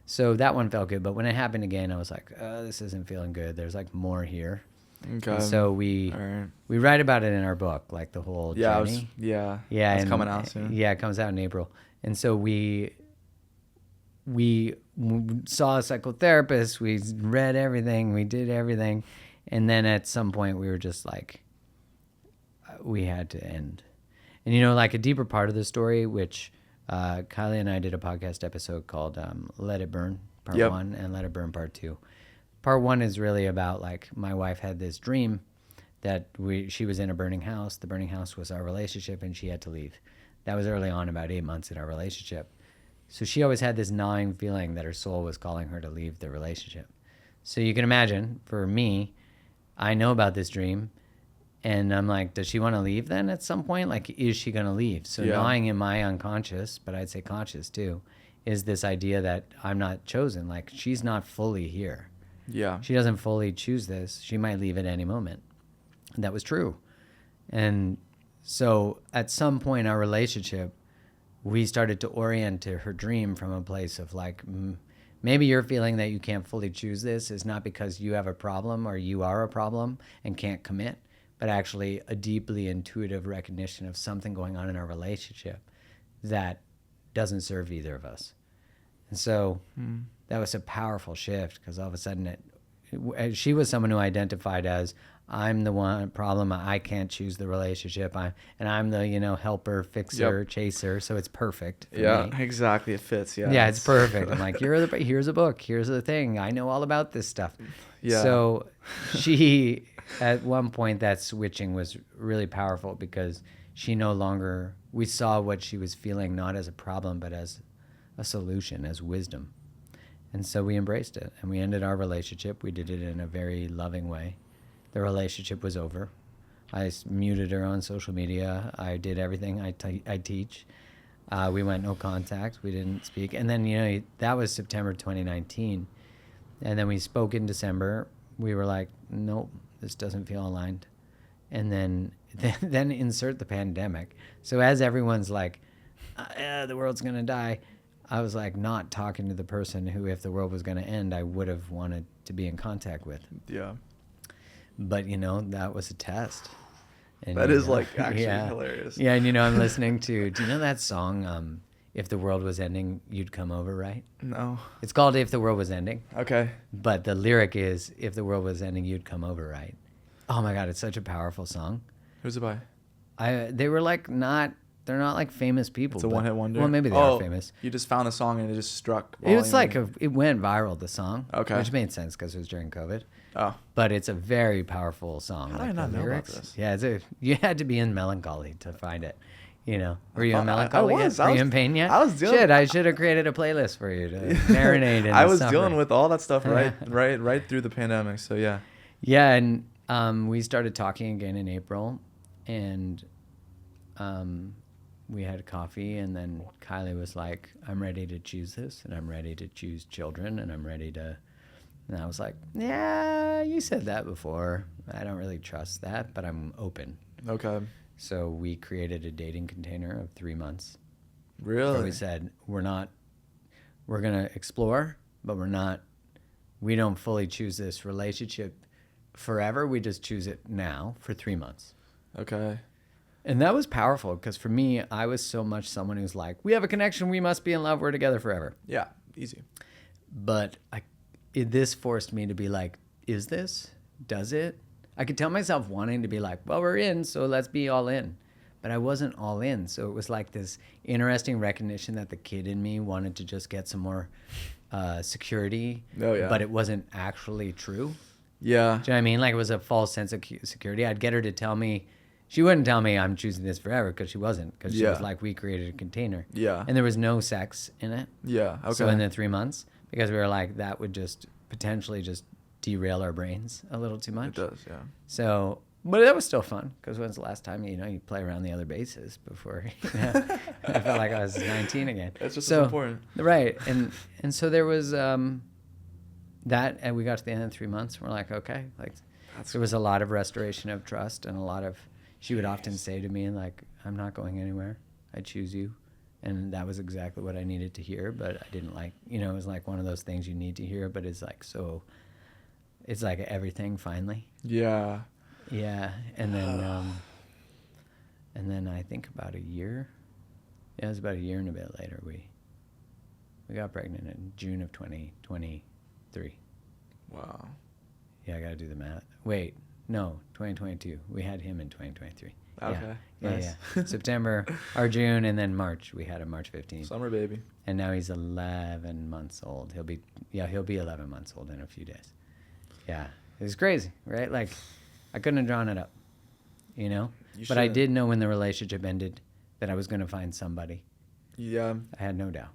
So that one felt good. But when it happened again, I was like, this isn't feeling good. There's like more here. Okay. And so All right. we write about it in our book, like the whole journey. Yeah. Yeah, It's and coming out soon. Yeah, it comes out in April. And so we saw a psychotherapist, we read everything, we did everything, and then at some point we were just like, we had to end. And you know, like a deeper part of the story, which Kylie and I did a podcast episode called Let It Burn Part 1 and Let It Burn Part 2. Part 1 is really about, like, my wife had this dream that she was in a burning house. The burning house was our relationship, and she had to leave. That was early on, about 8 months in our relationship. So she always had this gnawing feeling that her soul was calling her to leave the relationship. So you can imagine, for me, I know about this dream, and I'm like, does she want to leave then at some point? Like, is she going to leave? So gnawing in my unconscious, but I'd say conscious too, is this idea that I'm not chosen. Like, she's not fully here. Yeah. She doesn't fully choose this. She might leave at any moment. And that was true. And so at some point in our relationship, we started to orient to her dream from a place of like, maybe you're feeling that you can't fully choose this is not because you have a problem or you are a problem and can't commit, but actually a deeply intuitive recognition of something going on in our relationship that doesn't serve either of us. And so that was a powerful shift, because all of a sudden she was someone who identified as, I'm the one problem. I can't choose the relationship. I'm the, helper, fixer, chaser. So it's perfect for me. Exactly. It fits. Yeah. Yeah, it's perfect. I'm like, here's a book. Here's the thing. I know all about this stuff. Yeah. So she, at one point, that switching was really powerful, because we saw what she was feeling not as a problem, but as a solution, as wisdom. And so we embraced it, and we ended our relationship. We did it in a very loving way. The relationship was over. I muted her on social media. I did everything I teach. We went no contact. We didn't speak. And then, that was September 2019. And then we spoke in December. We were like, nope, this doesn't feel aligned. And then insert the pandemic. So as everyone's like, the world's going to die, I was like not talking to the person who, if the world was going to end, I would have wanted to be in contact with. Yeah. But, that was a test. And, that is actually hilarious. Yeah, and I'm listening to, do you know that song, If the World Was Ending, You'd Come Over, right? No. It's called If the World Was Ending. Okay. But the lyric is, if the world was ending, you'd come over, right? Oh my God, it's such a powerful song. Who's it by? They were they're not like famous people. It's a one-hit wonder? Well, maybe they are famous. You just found the song and it just struck. It was it went viral, the song. Okay. Which made sense because it was during COVID. Oh. But it's a very powerful song. How did I not know about this? Yeah, you had to be in melancholy to find it. Were you in melancholy? I was. Were you in pain yet? I was dealing. Shit, I should have created a playlist for you to marinate in. I was suffering. dealing with all that stuff right through the pandemic. So yeah. Yeah, and we started talking again in April, and we had coffee, and then Kylie was like, I'm ready to choose this, and I'm ready to choose children, and I'm ready to... And I was like, yeah, you said that before. I don't really trust that, but I'm open. Okay. So we created a dating container of 3 months. Really? Where we said, we're going to explore, but we don't fully choose this relationship forever. We just choose it now for 3 months. Okay. And that was powerful, because for me, I was so much someone who's like, we have a connection, we must be in love, we're together forever. Yeah, easy. But this forced me to be like, is this? Does it? I could tell myself wanting to be like, well, we're in, so let's be all in. But I wasn't all in. So it was like this interesting recognition that the kid in me wanted to just get some more security. Oh, yeah. But it wasn't actually true. Yeah. Do you know what I mean? Like, it was a false sense of security. I'd get her to tell me, she wouldn't tell me I'm choosing this forever, because she wasn't. Because she was like, we created a container. Yeah. And there was no sex in it. Yeah. Okay. So in the 3 months, because we were like, that would just potentially just derail our brains a little too much. It does, yeah. So, but that was still fun, because when's the last time, you play around the other bases before, I felt like I was 19 again. That's just as important. Right. And so there was that, and we got to the end of 3 months, and we're like, okay, there was a lot of restoration of trust, and a lot of, she would often say to me, like, I'm not going anywhere. I choose you. And that was exactly what I needed to hear, but I didn't it was like one of those things you need to hear, but it's like so It's like everything finally. Yeah. Yeah, and then I think about a year. Yeah, it was about a year and a bit later we got pregnant in June of 2023. Wow. Yeah, I got to do the math. Wait, no, 2022. We had him in 2023. Okay. Yeah, Nice. yeah. September or June, and then March. We had him March 15th. Summer baby. And now he's 11 months old. He'll be 11 months old in a few days. Yeah, it was crazy, right? Like, I couldn't have drawn it up, you know? But I did know when the relationship ended that I was going to find somebody. Yeah. I had no doubt.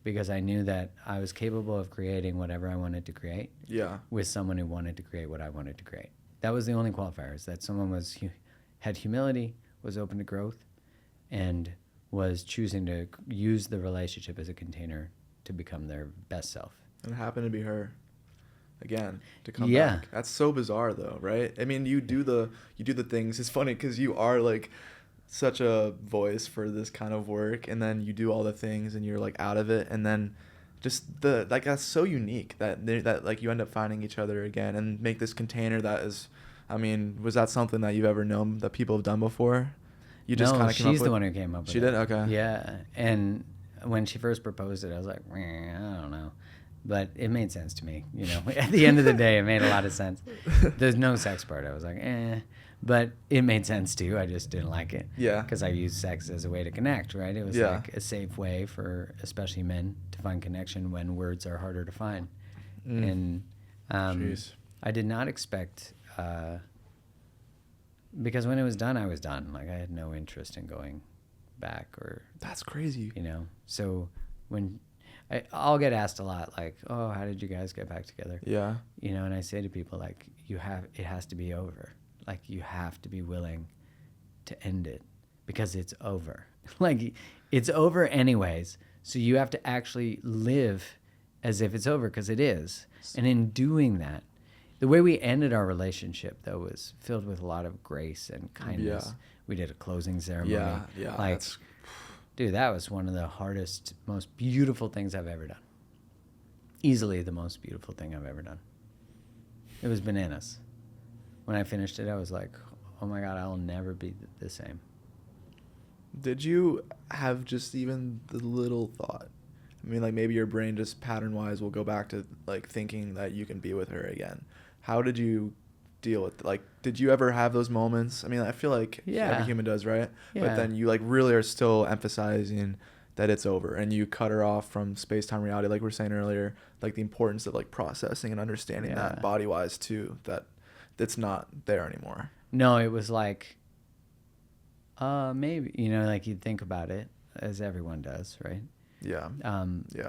Because I knew that I was capable of creating whatever I wanted to create. Yeah. With someone who wanted to create what I wanted to create. That was the only qualifier, is that someone had humility, was open to growth, and was choosing to use the relationship as a container to become their best self. And it happened to be her. Again, to come back. That's so bizarre though, right? I mean, you do the things. It's funny because you are like such a voice for this kind of work, and then you do all the things and you're like out of it, and then just that's so unique that like you end up finding each other again and make this container that is, I mean, was that something that you've ever known that people have done before? You just kind of came up with? She's the one who came up with it. She did? Okay. Yeah, and when she first proposed it, I was like, I don't know. But it made sense to me, you know. At the end of the day, it made a lot of sense. There's no sex part. I was like, But it made sense too. I just didn't like it. Yeah. Because I used sex as a way to connect, right? It was Yeah. like a safe way for especially men to find connection when words are harder to find. And I did not expect, because when it was done, I was done. Like, I had no interest in going back or... That's crazy. You know? So when... I'll get asked a lot, like, oh, how did you guys get back together? Yeah. You know, and I say to people, like, it has to be over. Like, you have to be willing to end it because it's over. Like, it's over anyways. So you have to actually live as if it's over, because it is. And in doing that, the way we ended our relationship, though, was filled with a lot of grace and kindness. Yeah. We did a closing ceremony. Yeah. Like, dude, that was one of the hardest, most beautiful things I've ever done. Easily the most beautiful thing I've ever done. It was bananas. When I finished it, I was like, oh my God, I'll never be the same. Did you have just even the little thought? I mean, like, maybe your brain just pattern-wise will go back to, like, thinking that you can be with her again. How did you deal with, like, did you ever have those moments? I mean, I feel like every human does, right? Yeah. But then you, like, really are still emphasizing that it's over, and you cut her off from space-time reality, like we were saying earlier, like the importance of, like, processing and understanding that body-wise, too, that it's not there anymore. No, it was like, maybe, you know, like, you'd think about it, as everyone does, right? Yeah.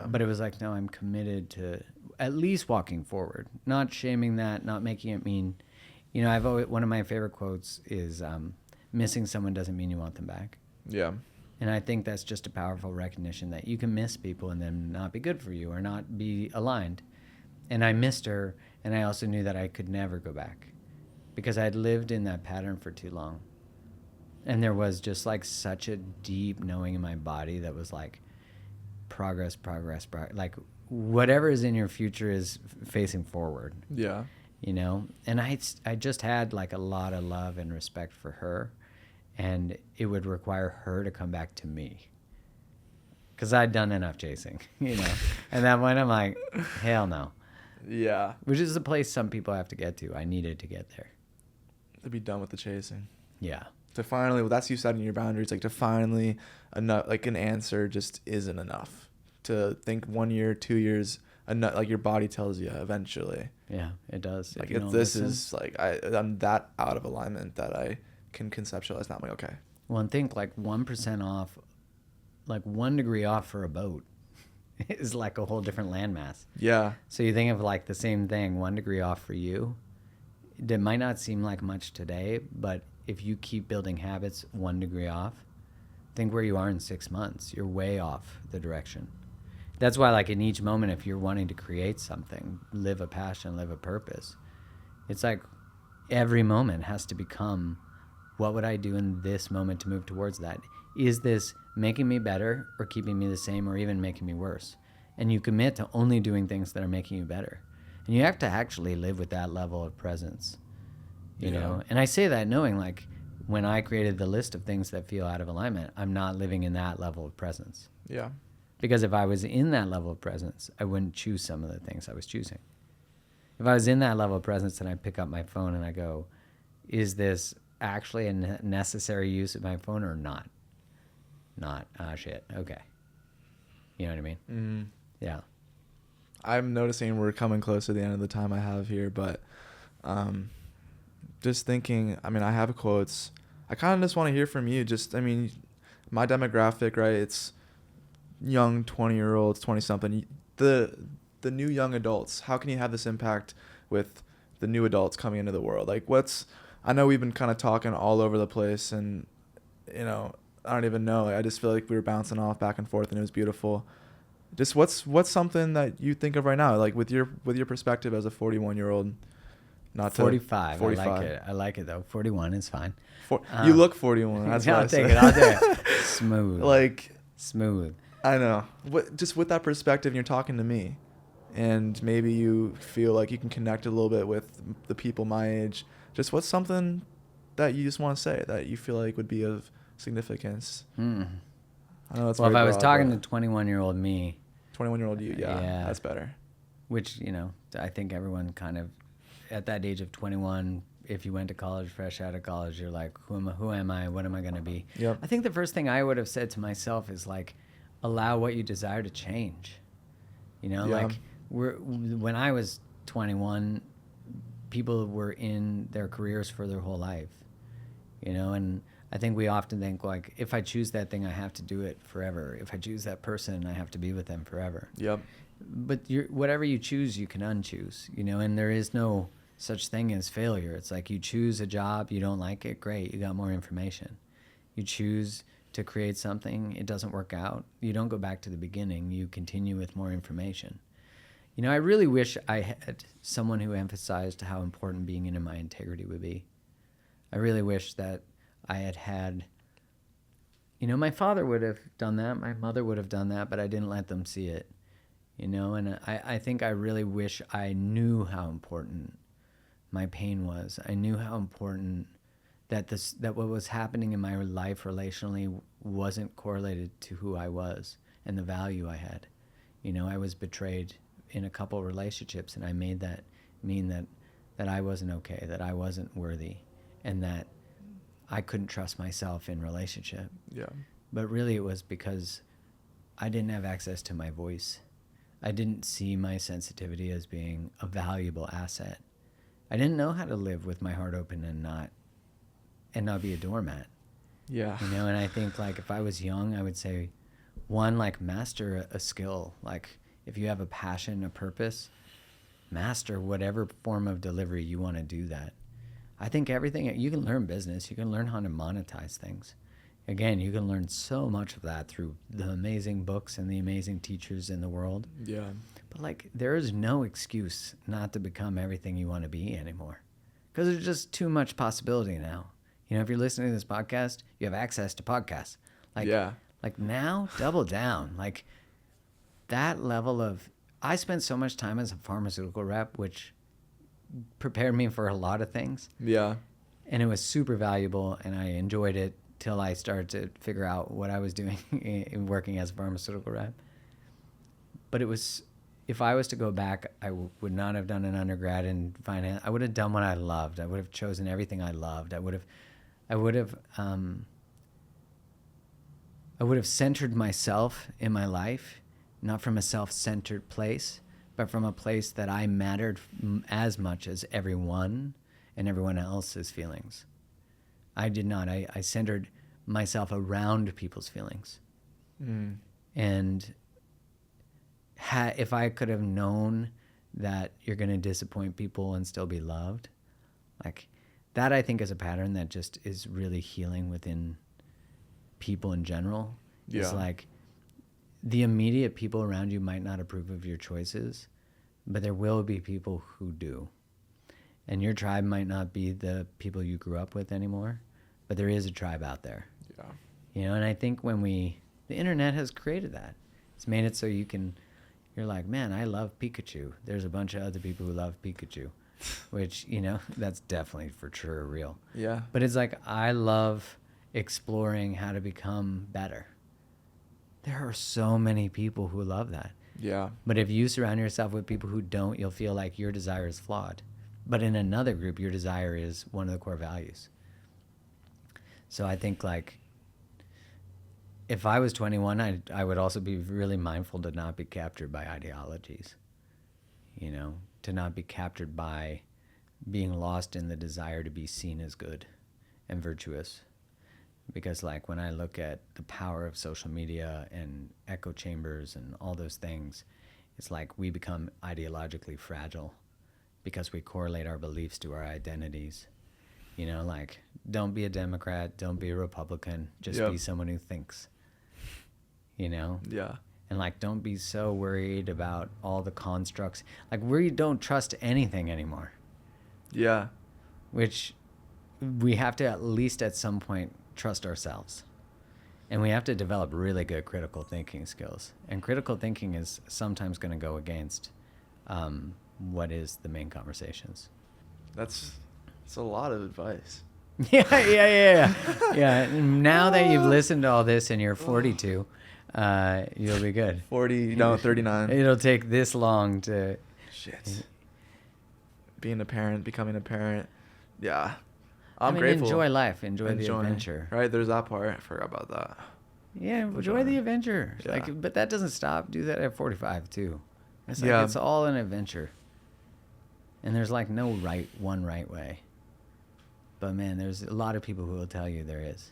But it was like, no, I'm committed to at least walking forward, not shaming that, not making it mean, you know, I've always, one of my favorite quotes is, missing someone doesn't mean you want them back. Yeah. And I think that's just a powerful recognition that you can miss people and them not be good for you or not be aligned. And I missed her, and I also knew that I could never go back because I'd lived in that pattern for too long. And there was just like such a deep knowing in my body that was like, progress, like whatever is in your future is facing forward. Yeah. You know, and I just had like a lot of love and respect for her, and it would require her to come back to me because I'd done enough chasing, you know. At that point, I'm like, hell no. Yeah. Which is the place some people have to get to. I needed to get there. To be done with the chasing. Yeah. To finally, well, that's you setting your boundaries. Like to finally, enough, like an answer just isn't enough. To think 1 year, 2 years, enough, like your body tells you eventually. Yeah, it does. Like if this is like I'm that out of alignment that I can conceptualize. Not like okay. Well, and think like 1% off, like 1 degree off for a boat is like a whole different landmass. Yeah. So you think of like the same thing, 1 degree off for you. It might not seem like much today, but if you keep building habits 1 degree off, think where you are in 6 months. You're way off the direction. That's why, like, in each moment, if you're wanting to create something, live a passion, live a purpose, it's like every moment has to become, what would I do in this moment to move towards that? Is this making me better or keeping me the same or even making me worse? And you commit to only doing things that are making you better. And you have to actually live with that level of presence, you Yeah. know? And I say that knowing, like, when I created the list of things that feel out of alignment, I'm not living in that level of presence. Yeah. Because if I was in that level of presence, I wouldn't choose some of the things I was choosing. If I was in that level of presence and I pick up my phone and I go, is this actually a necessary use of my phone or not? Not. Ah, shit. Okay. You know what I mean? Mm. Yeah. I'm noticing we're coming close to the end of the time I have here, but just thinking, I mean, I have quotes. I kind of just want to hear from you. Just, I mean, my demographic, right? It's young 20-year-olds, 20-something. The new young adults, how can you have this impact with the new adults coming into the world? Like, I know we've been kind of talking all over the place, and, you know, I don't even know. I just feel like we were bouncing off back and forth, and it was beautiful. Just what's something that you think of right now, like with your perspective as a 41-year-old, not 45. 45. I like it. I like it, though. 41 is fine. You look 41. That's what I'll I take said. it. I'll take it. Smooth. Like, smooth. I know. Just with that perspective, you're talking to me, and maybe you feel like you can connect a little bit with the people my age. Just what's something that you just want to say that you feel like would be of significance? I know that's well, if very I was broad, talking to but 21-year-old me, 21-year-old you, yeah, that's better. Which, you know, I think everyone kind of, at that age of 21, if you went to college, fresh out of college, you're like, who am I? What am I going to be? Yep. I think the first thing I would have said to myself is, like, allow what you desire to change. You know, Yeah. like, when I was 21, people were in their careers for their whole life, you know, and I think we often think, like, if I choose that thing, I have to do it forever. If I choose that person, I have to be with them forever. Yep. But whatever you choose, you can unchoose, you know, and there is no such thing as failure. It's like you choose a job, you don't like it, great, you got more information. You choose to create something, it doesn't work out, you don't go back to the beginning, you continue with more information. You know, I really wish I had someone who emphasized how important being in my integrity would be. I really wish that I had, you know, my father would have done that, my mother would have done that, but I didn't let them see it, you know, and I think I really wish I knew how important my pain was. I knew how important that what was happening in my life relationally wasn't correlated to who I was and the value I had. You know, I was betrayed in a couple relationships, and I made that mean that I wasn't okay, that I wasn't worthy, and that I couldn't trust myself in relationship. Yeah. But really it was because I didn't have access to my voice. I didn't see my sensitivity as being a valuable asset. I didn't know how to live with my heart open and not be a doormat. Yeah. You know, and I think, like, if I was young, I would say, one, like, master a skill. Like, if you have a passion, a purpose, master whatever form of delivery you want to do that. I think everything, you can learn business, you can learn how to monetize things. Again, you can learn so much of that through the amazing books and the amazing teachers in the world. Yeah. But, like, there is no excuse not to become everything you want to be anymore. Because there's just too much possibility now. You know, if you're listening to this podcast, you have access to podcasts. Like, Yeah. Like, now, double down. Like, that level of... I spent so much time as a pharmaceutical rep, which prepared me for a lot of things. Yeah. And it was super valuable, and I enjoyed it till I started to figure out what I was doing in working as a pharmaceutical rep. But it was... If I was to go back, I would not have done an undergrad in finance. I would have done what I loved. I would have chosen everything I loved. I would have centered myself in my life, not from a self-centered place, but from a place that I mattered as much as everyone and everyone else's feelings. I did not. I centered myself around people's feelings. Mm. And if I could have known that you're going to disappoint people and still be loved, like, that, I think, is a pattern that just is really healing within people in general. Yeah. It's like the immediate people around you might not approve of your choices, but there will be people who do. And your tribe might not be the people you grew up with anymore, but there is a tribe out there. Yeah. You know, and I think the internet has created that. It's made it so you can you're like, man, I love Pikachu. There's a bunch of other people who love Pikachu, which, you know, that's definitely for sure real. Yeah. But it's like, I love exploring how to become better. There are so many people who love that. Yeah. But if you surround yourself with people who don't, you'll feel like your desire is flawed. But in another group, your desire is one of the core values. So I think, like, if I was 21, I would also be really mindful to not be captured by ideologies, you know, to not be captured by being lost in the desire to be seen as good and virtuous. Because, like, when I look at the power of social media and echo chambers and all those things, it's like we become ideologically fragile because we correlate our beliefs to our identities. You know, like, don't be a Democrat, don't be a Republican, just be someone who thinks, you know? Yeah. And, like, don't be so worried about all the constructs. Like, we don't trust anything anymore. Yeah. Which we have to, at least at some point, trust ourselves. And we have to develop really good critical thinking skills. And critical thinking is sometimes going to go against what is the main conversations. That's a lot of advice. Yeah. Now that you've listened to all this and you're 42, you'll be good. 39. It'll take this long to... Shit. Being a parent, becoming a parent. Yeah. I'm I mean, grateful. Enjoy life. Enjoy the adventure. Right? There's that part. I forgot about that. Yeah, enjoy the adventure. Yeah. Like, but that doesn't stop. Do that at 45 too. It's like, Yeah. it's all an adventure. And there's like no one right way. But man, there's a lot of people who will tell you there is.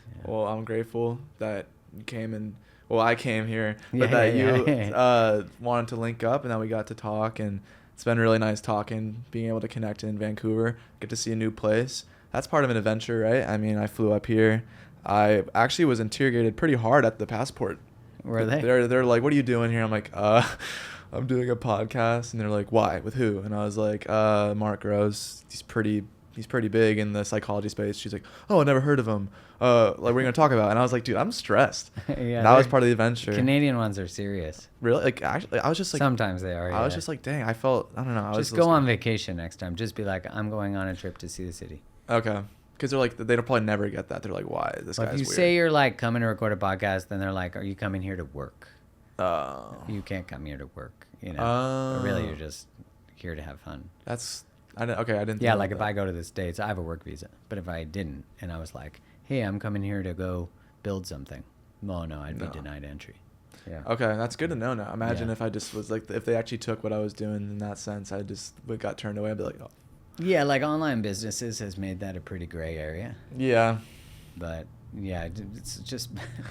Yeah. Well, I'm grateful that you came and, well, I came here, but Yeah, that yeah. you wanted to link up, and then we got to talk, and it's been really nice talking, being able to connect in Vancouver, get to see a new place. That's part of an adventure, right? I mean, I flew up here. I actually was interrogated pretty hard at the passport. Were they? They're like, what are you doing here? I'm like, I'm doing a podcast. And they're like, why? With who? And I was like, Mark Groves. He's pretty big in the psychology space. She's like, oh, I never heard of him. Like, we're going to talk about. And I was like, dude, I'm stressed. Yeah, that was part of the adventure. Canadian ones are serious. Really? Like, actually, I was just like, Sometimes they are. I was just like, dang, I felt, I don't know. Just go on vacation next time. Just be like, I'm going on a trip to see the city. Okay. Because they're like, they'll probably never get that. They're like, why? This guy's If you weird. say you're like coming to record a podcast, then they're like, are you coming here to work? Oh. You can't come here to work, you know. But really, you're just here to have fun. That's, I didn't. Yeah, think like about if I go to the States, I have a work visa. But if I didn't, and I was like, hey, I'm coming here to go build something. Well, no, I'd be denied entry. Yeah. Okay, that's good to know now. Imagine Yeah. if I just was like, if they actually took what I was doing in that sense, I just got turned away. I'd be like, oh. Yeah, like online businesses has made that a pretty gray area. Yeah. But yeah, it's just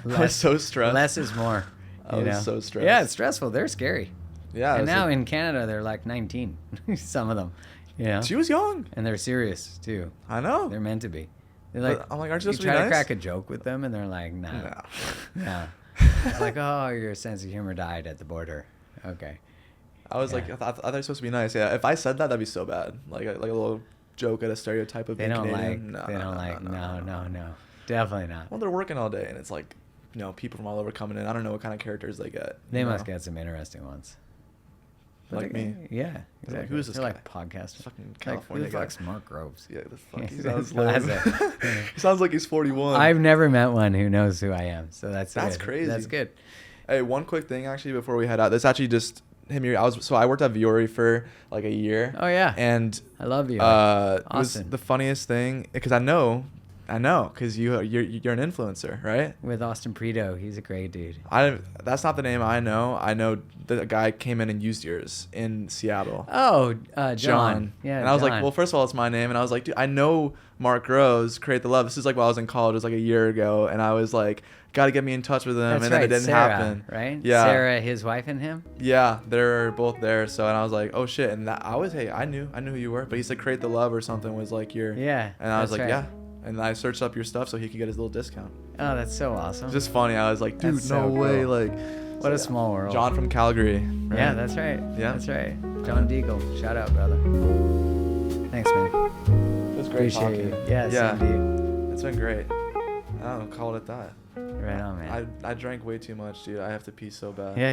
I was so stressed. Less is more. I was so stressed. Yeah, it's stressful. They're scary. Yeah. And now like, in Canada, they're like 19. Some of them. You know? she was young. And they're serious too. I know. They're meant to be. They're like, But I'm like, aren't you you supposed to be try to nice? crack a joke with them, and they're like, nah. No. It's like, oh, your sense of humor died at the border. Okay. I was like, I thought they were supposed to be nice. Yeah. If I said that, that'd be so bad. Like a little joke at a stereotype of They being don't Canadian. like. They don't like. No. Definitely not. Well, they're working all day, and it's like, you know, people from all over coming in. I don't know what kind of characters they get. They you must know? get some interesting ones. Like they- me. Yeah. They're Exactly. like, who's this They're like guy? podcasters. Fucking Like, who the California guy. fuck's Mark Groves? Yeah, the fuck. He Yeah, sounds classic. lame. He sounds like he's 41. I've never met one who knows who I am, so that's good. crazy. That's good. Hey, one quick thing actually before we head out. This actually just hit me. I worked at Viore for like a year. Oh yeah. And I love you. it was Austin. the funniest thing because I know, because you're an influencer, right? With Austin Preto, he's a great dude. That's not the name I know. I know the guy came in and used yours in Seattle. Oh, John. Yeah. And I was like, John. well, first of all, it's my name. And I was like, dude, I know Mark Groves, Create the Love. This is like while I was in college. It was like a year ago. And I was like, got to get me in touch with him. That's and right. then it didn't Sarah, happen. Right? Yeah. Sarah, his wife, and him. Yeah, they're both there. So, and I was like, oh shit. And I knew who you were. But he said Create the Love or something was like your. Yeah. And I was that's like, right. yeah. And I searched up your stuff so he could get his little discount. Oh, that's so awesome. It's just funny. I was like, dude, That's no so way. cool. Like, What a small world. John from Calgary. Right? Yeah, that's right. Yeah. That's right. John Deagle. Shout out, brother. Thanks, man. It was great Appreciate talking. you. Yeah, same to you. It's been great. I'll call it that. Right on, man. I drank way too much, dude. I have to pee so bad. Yeah.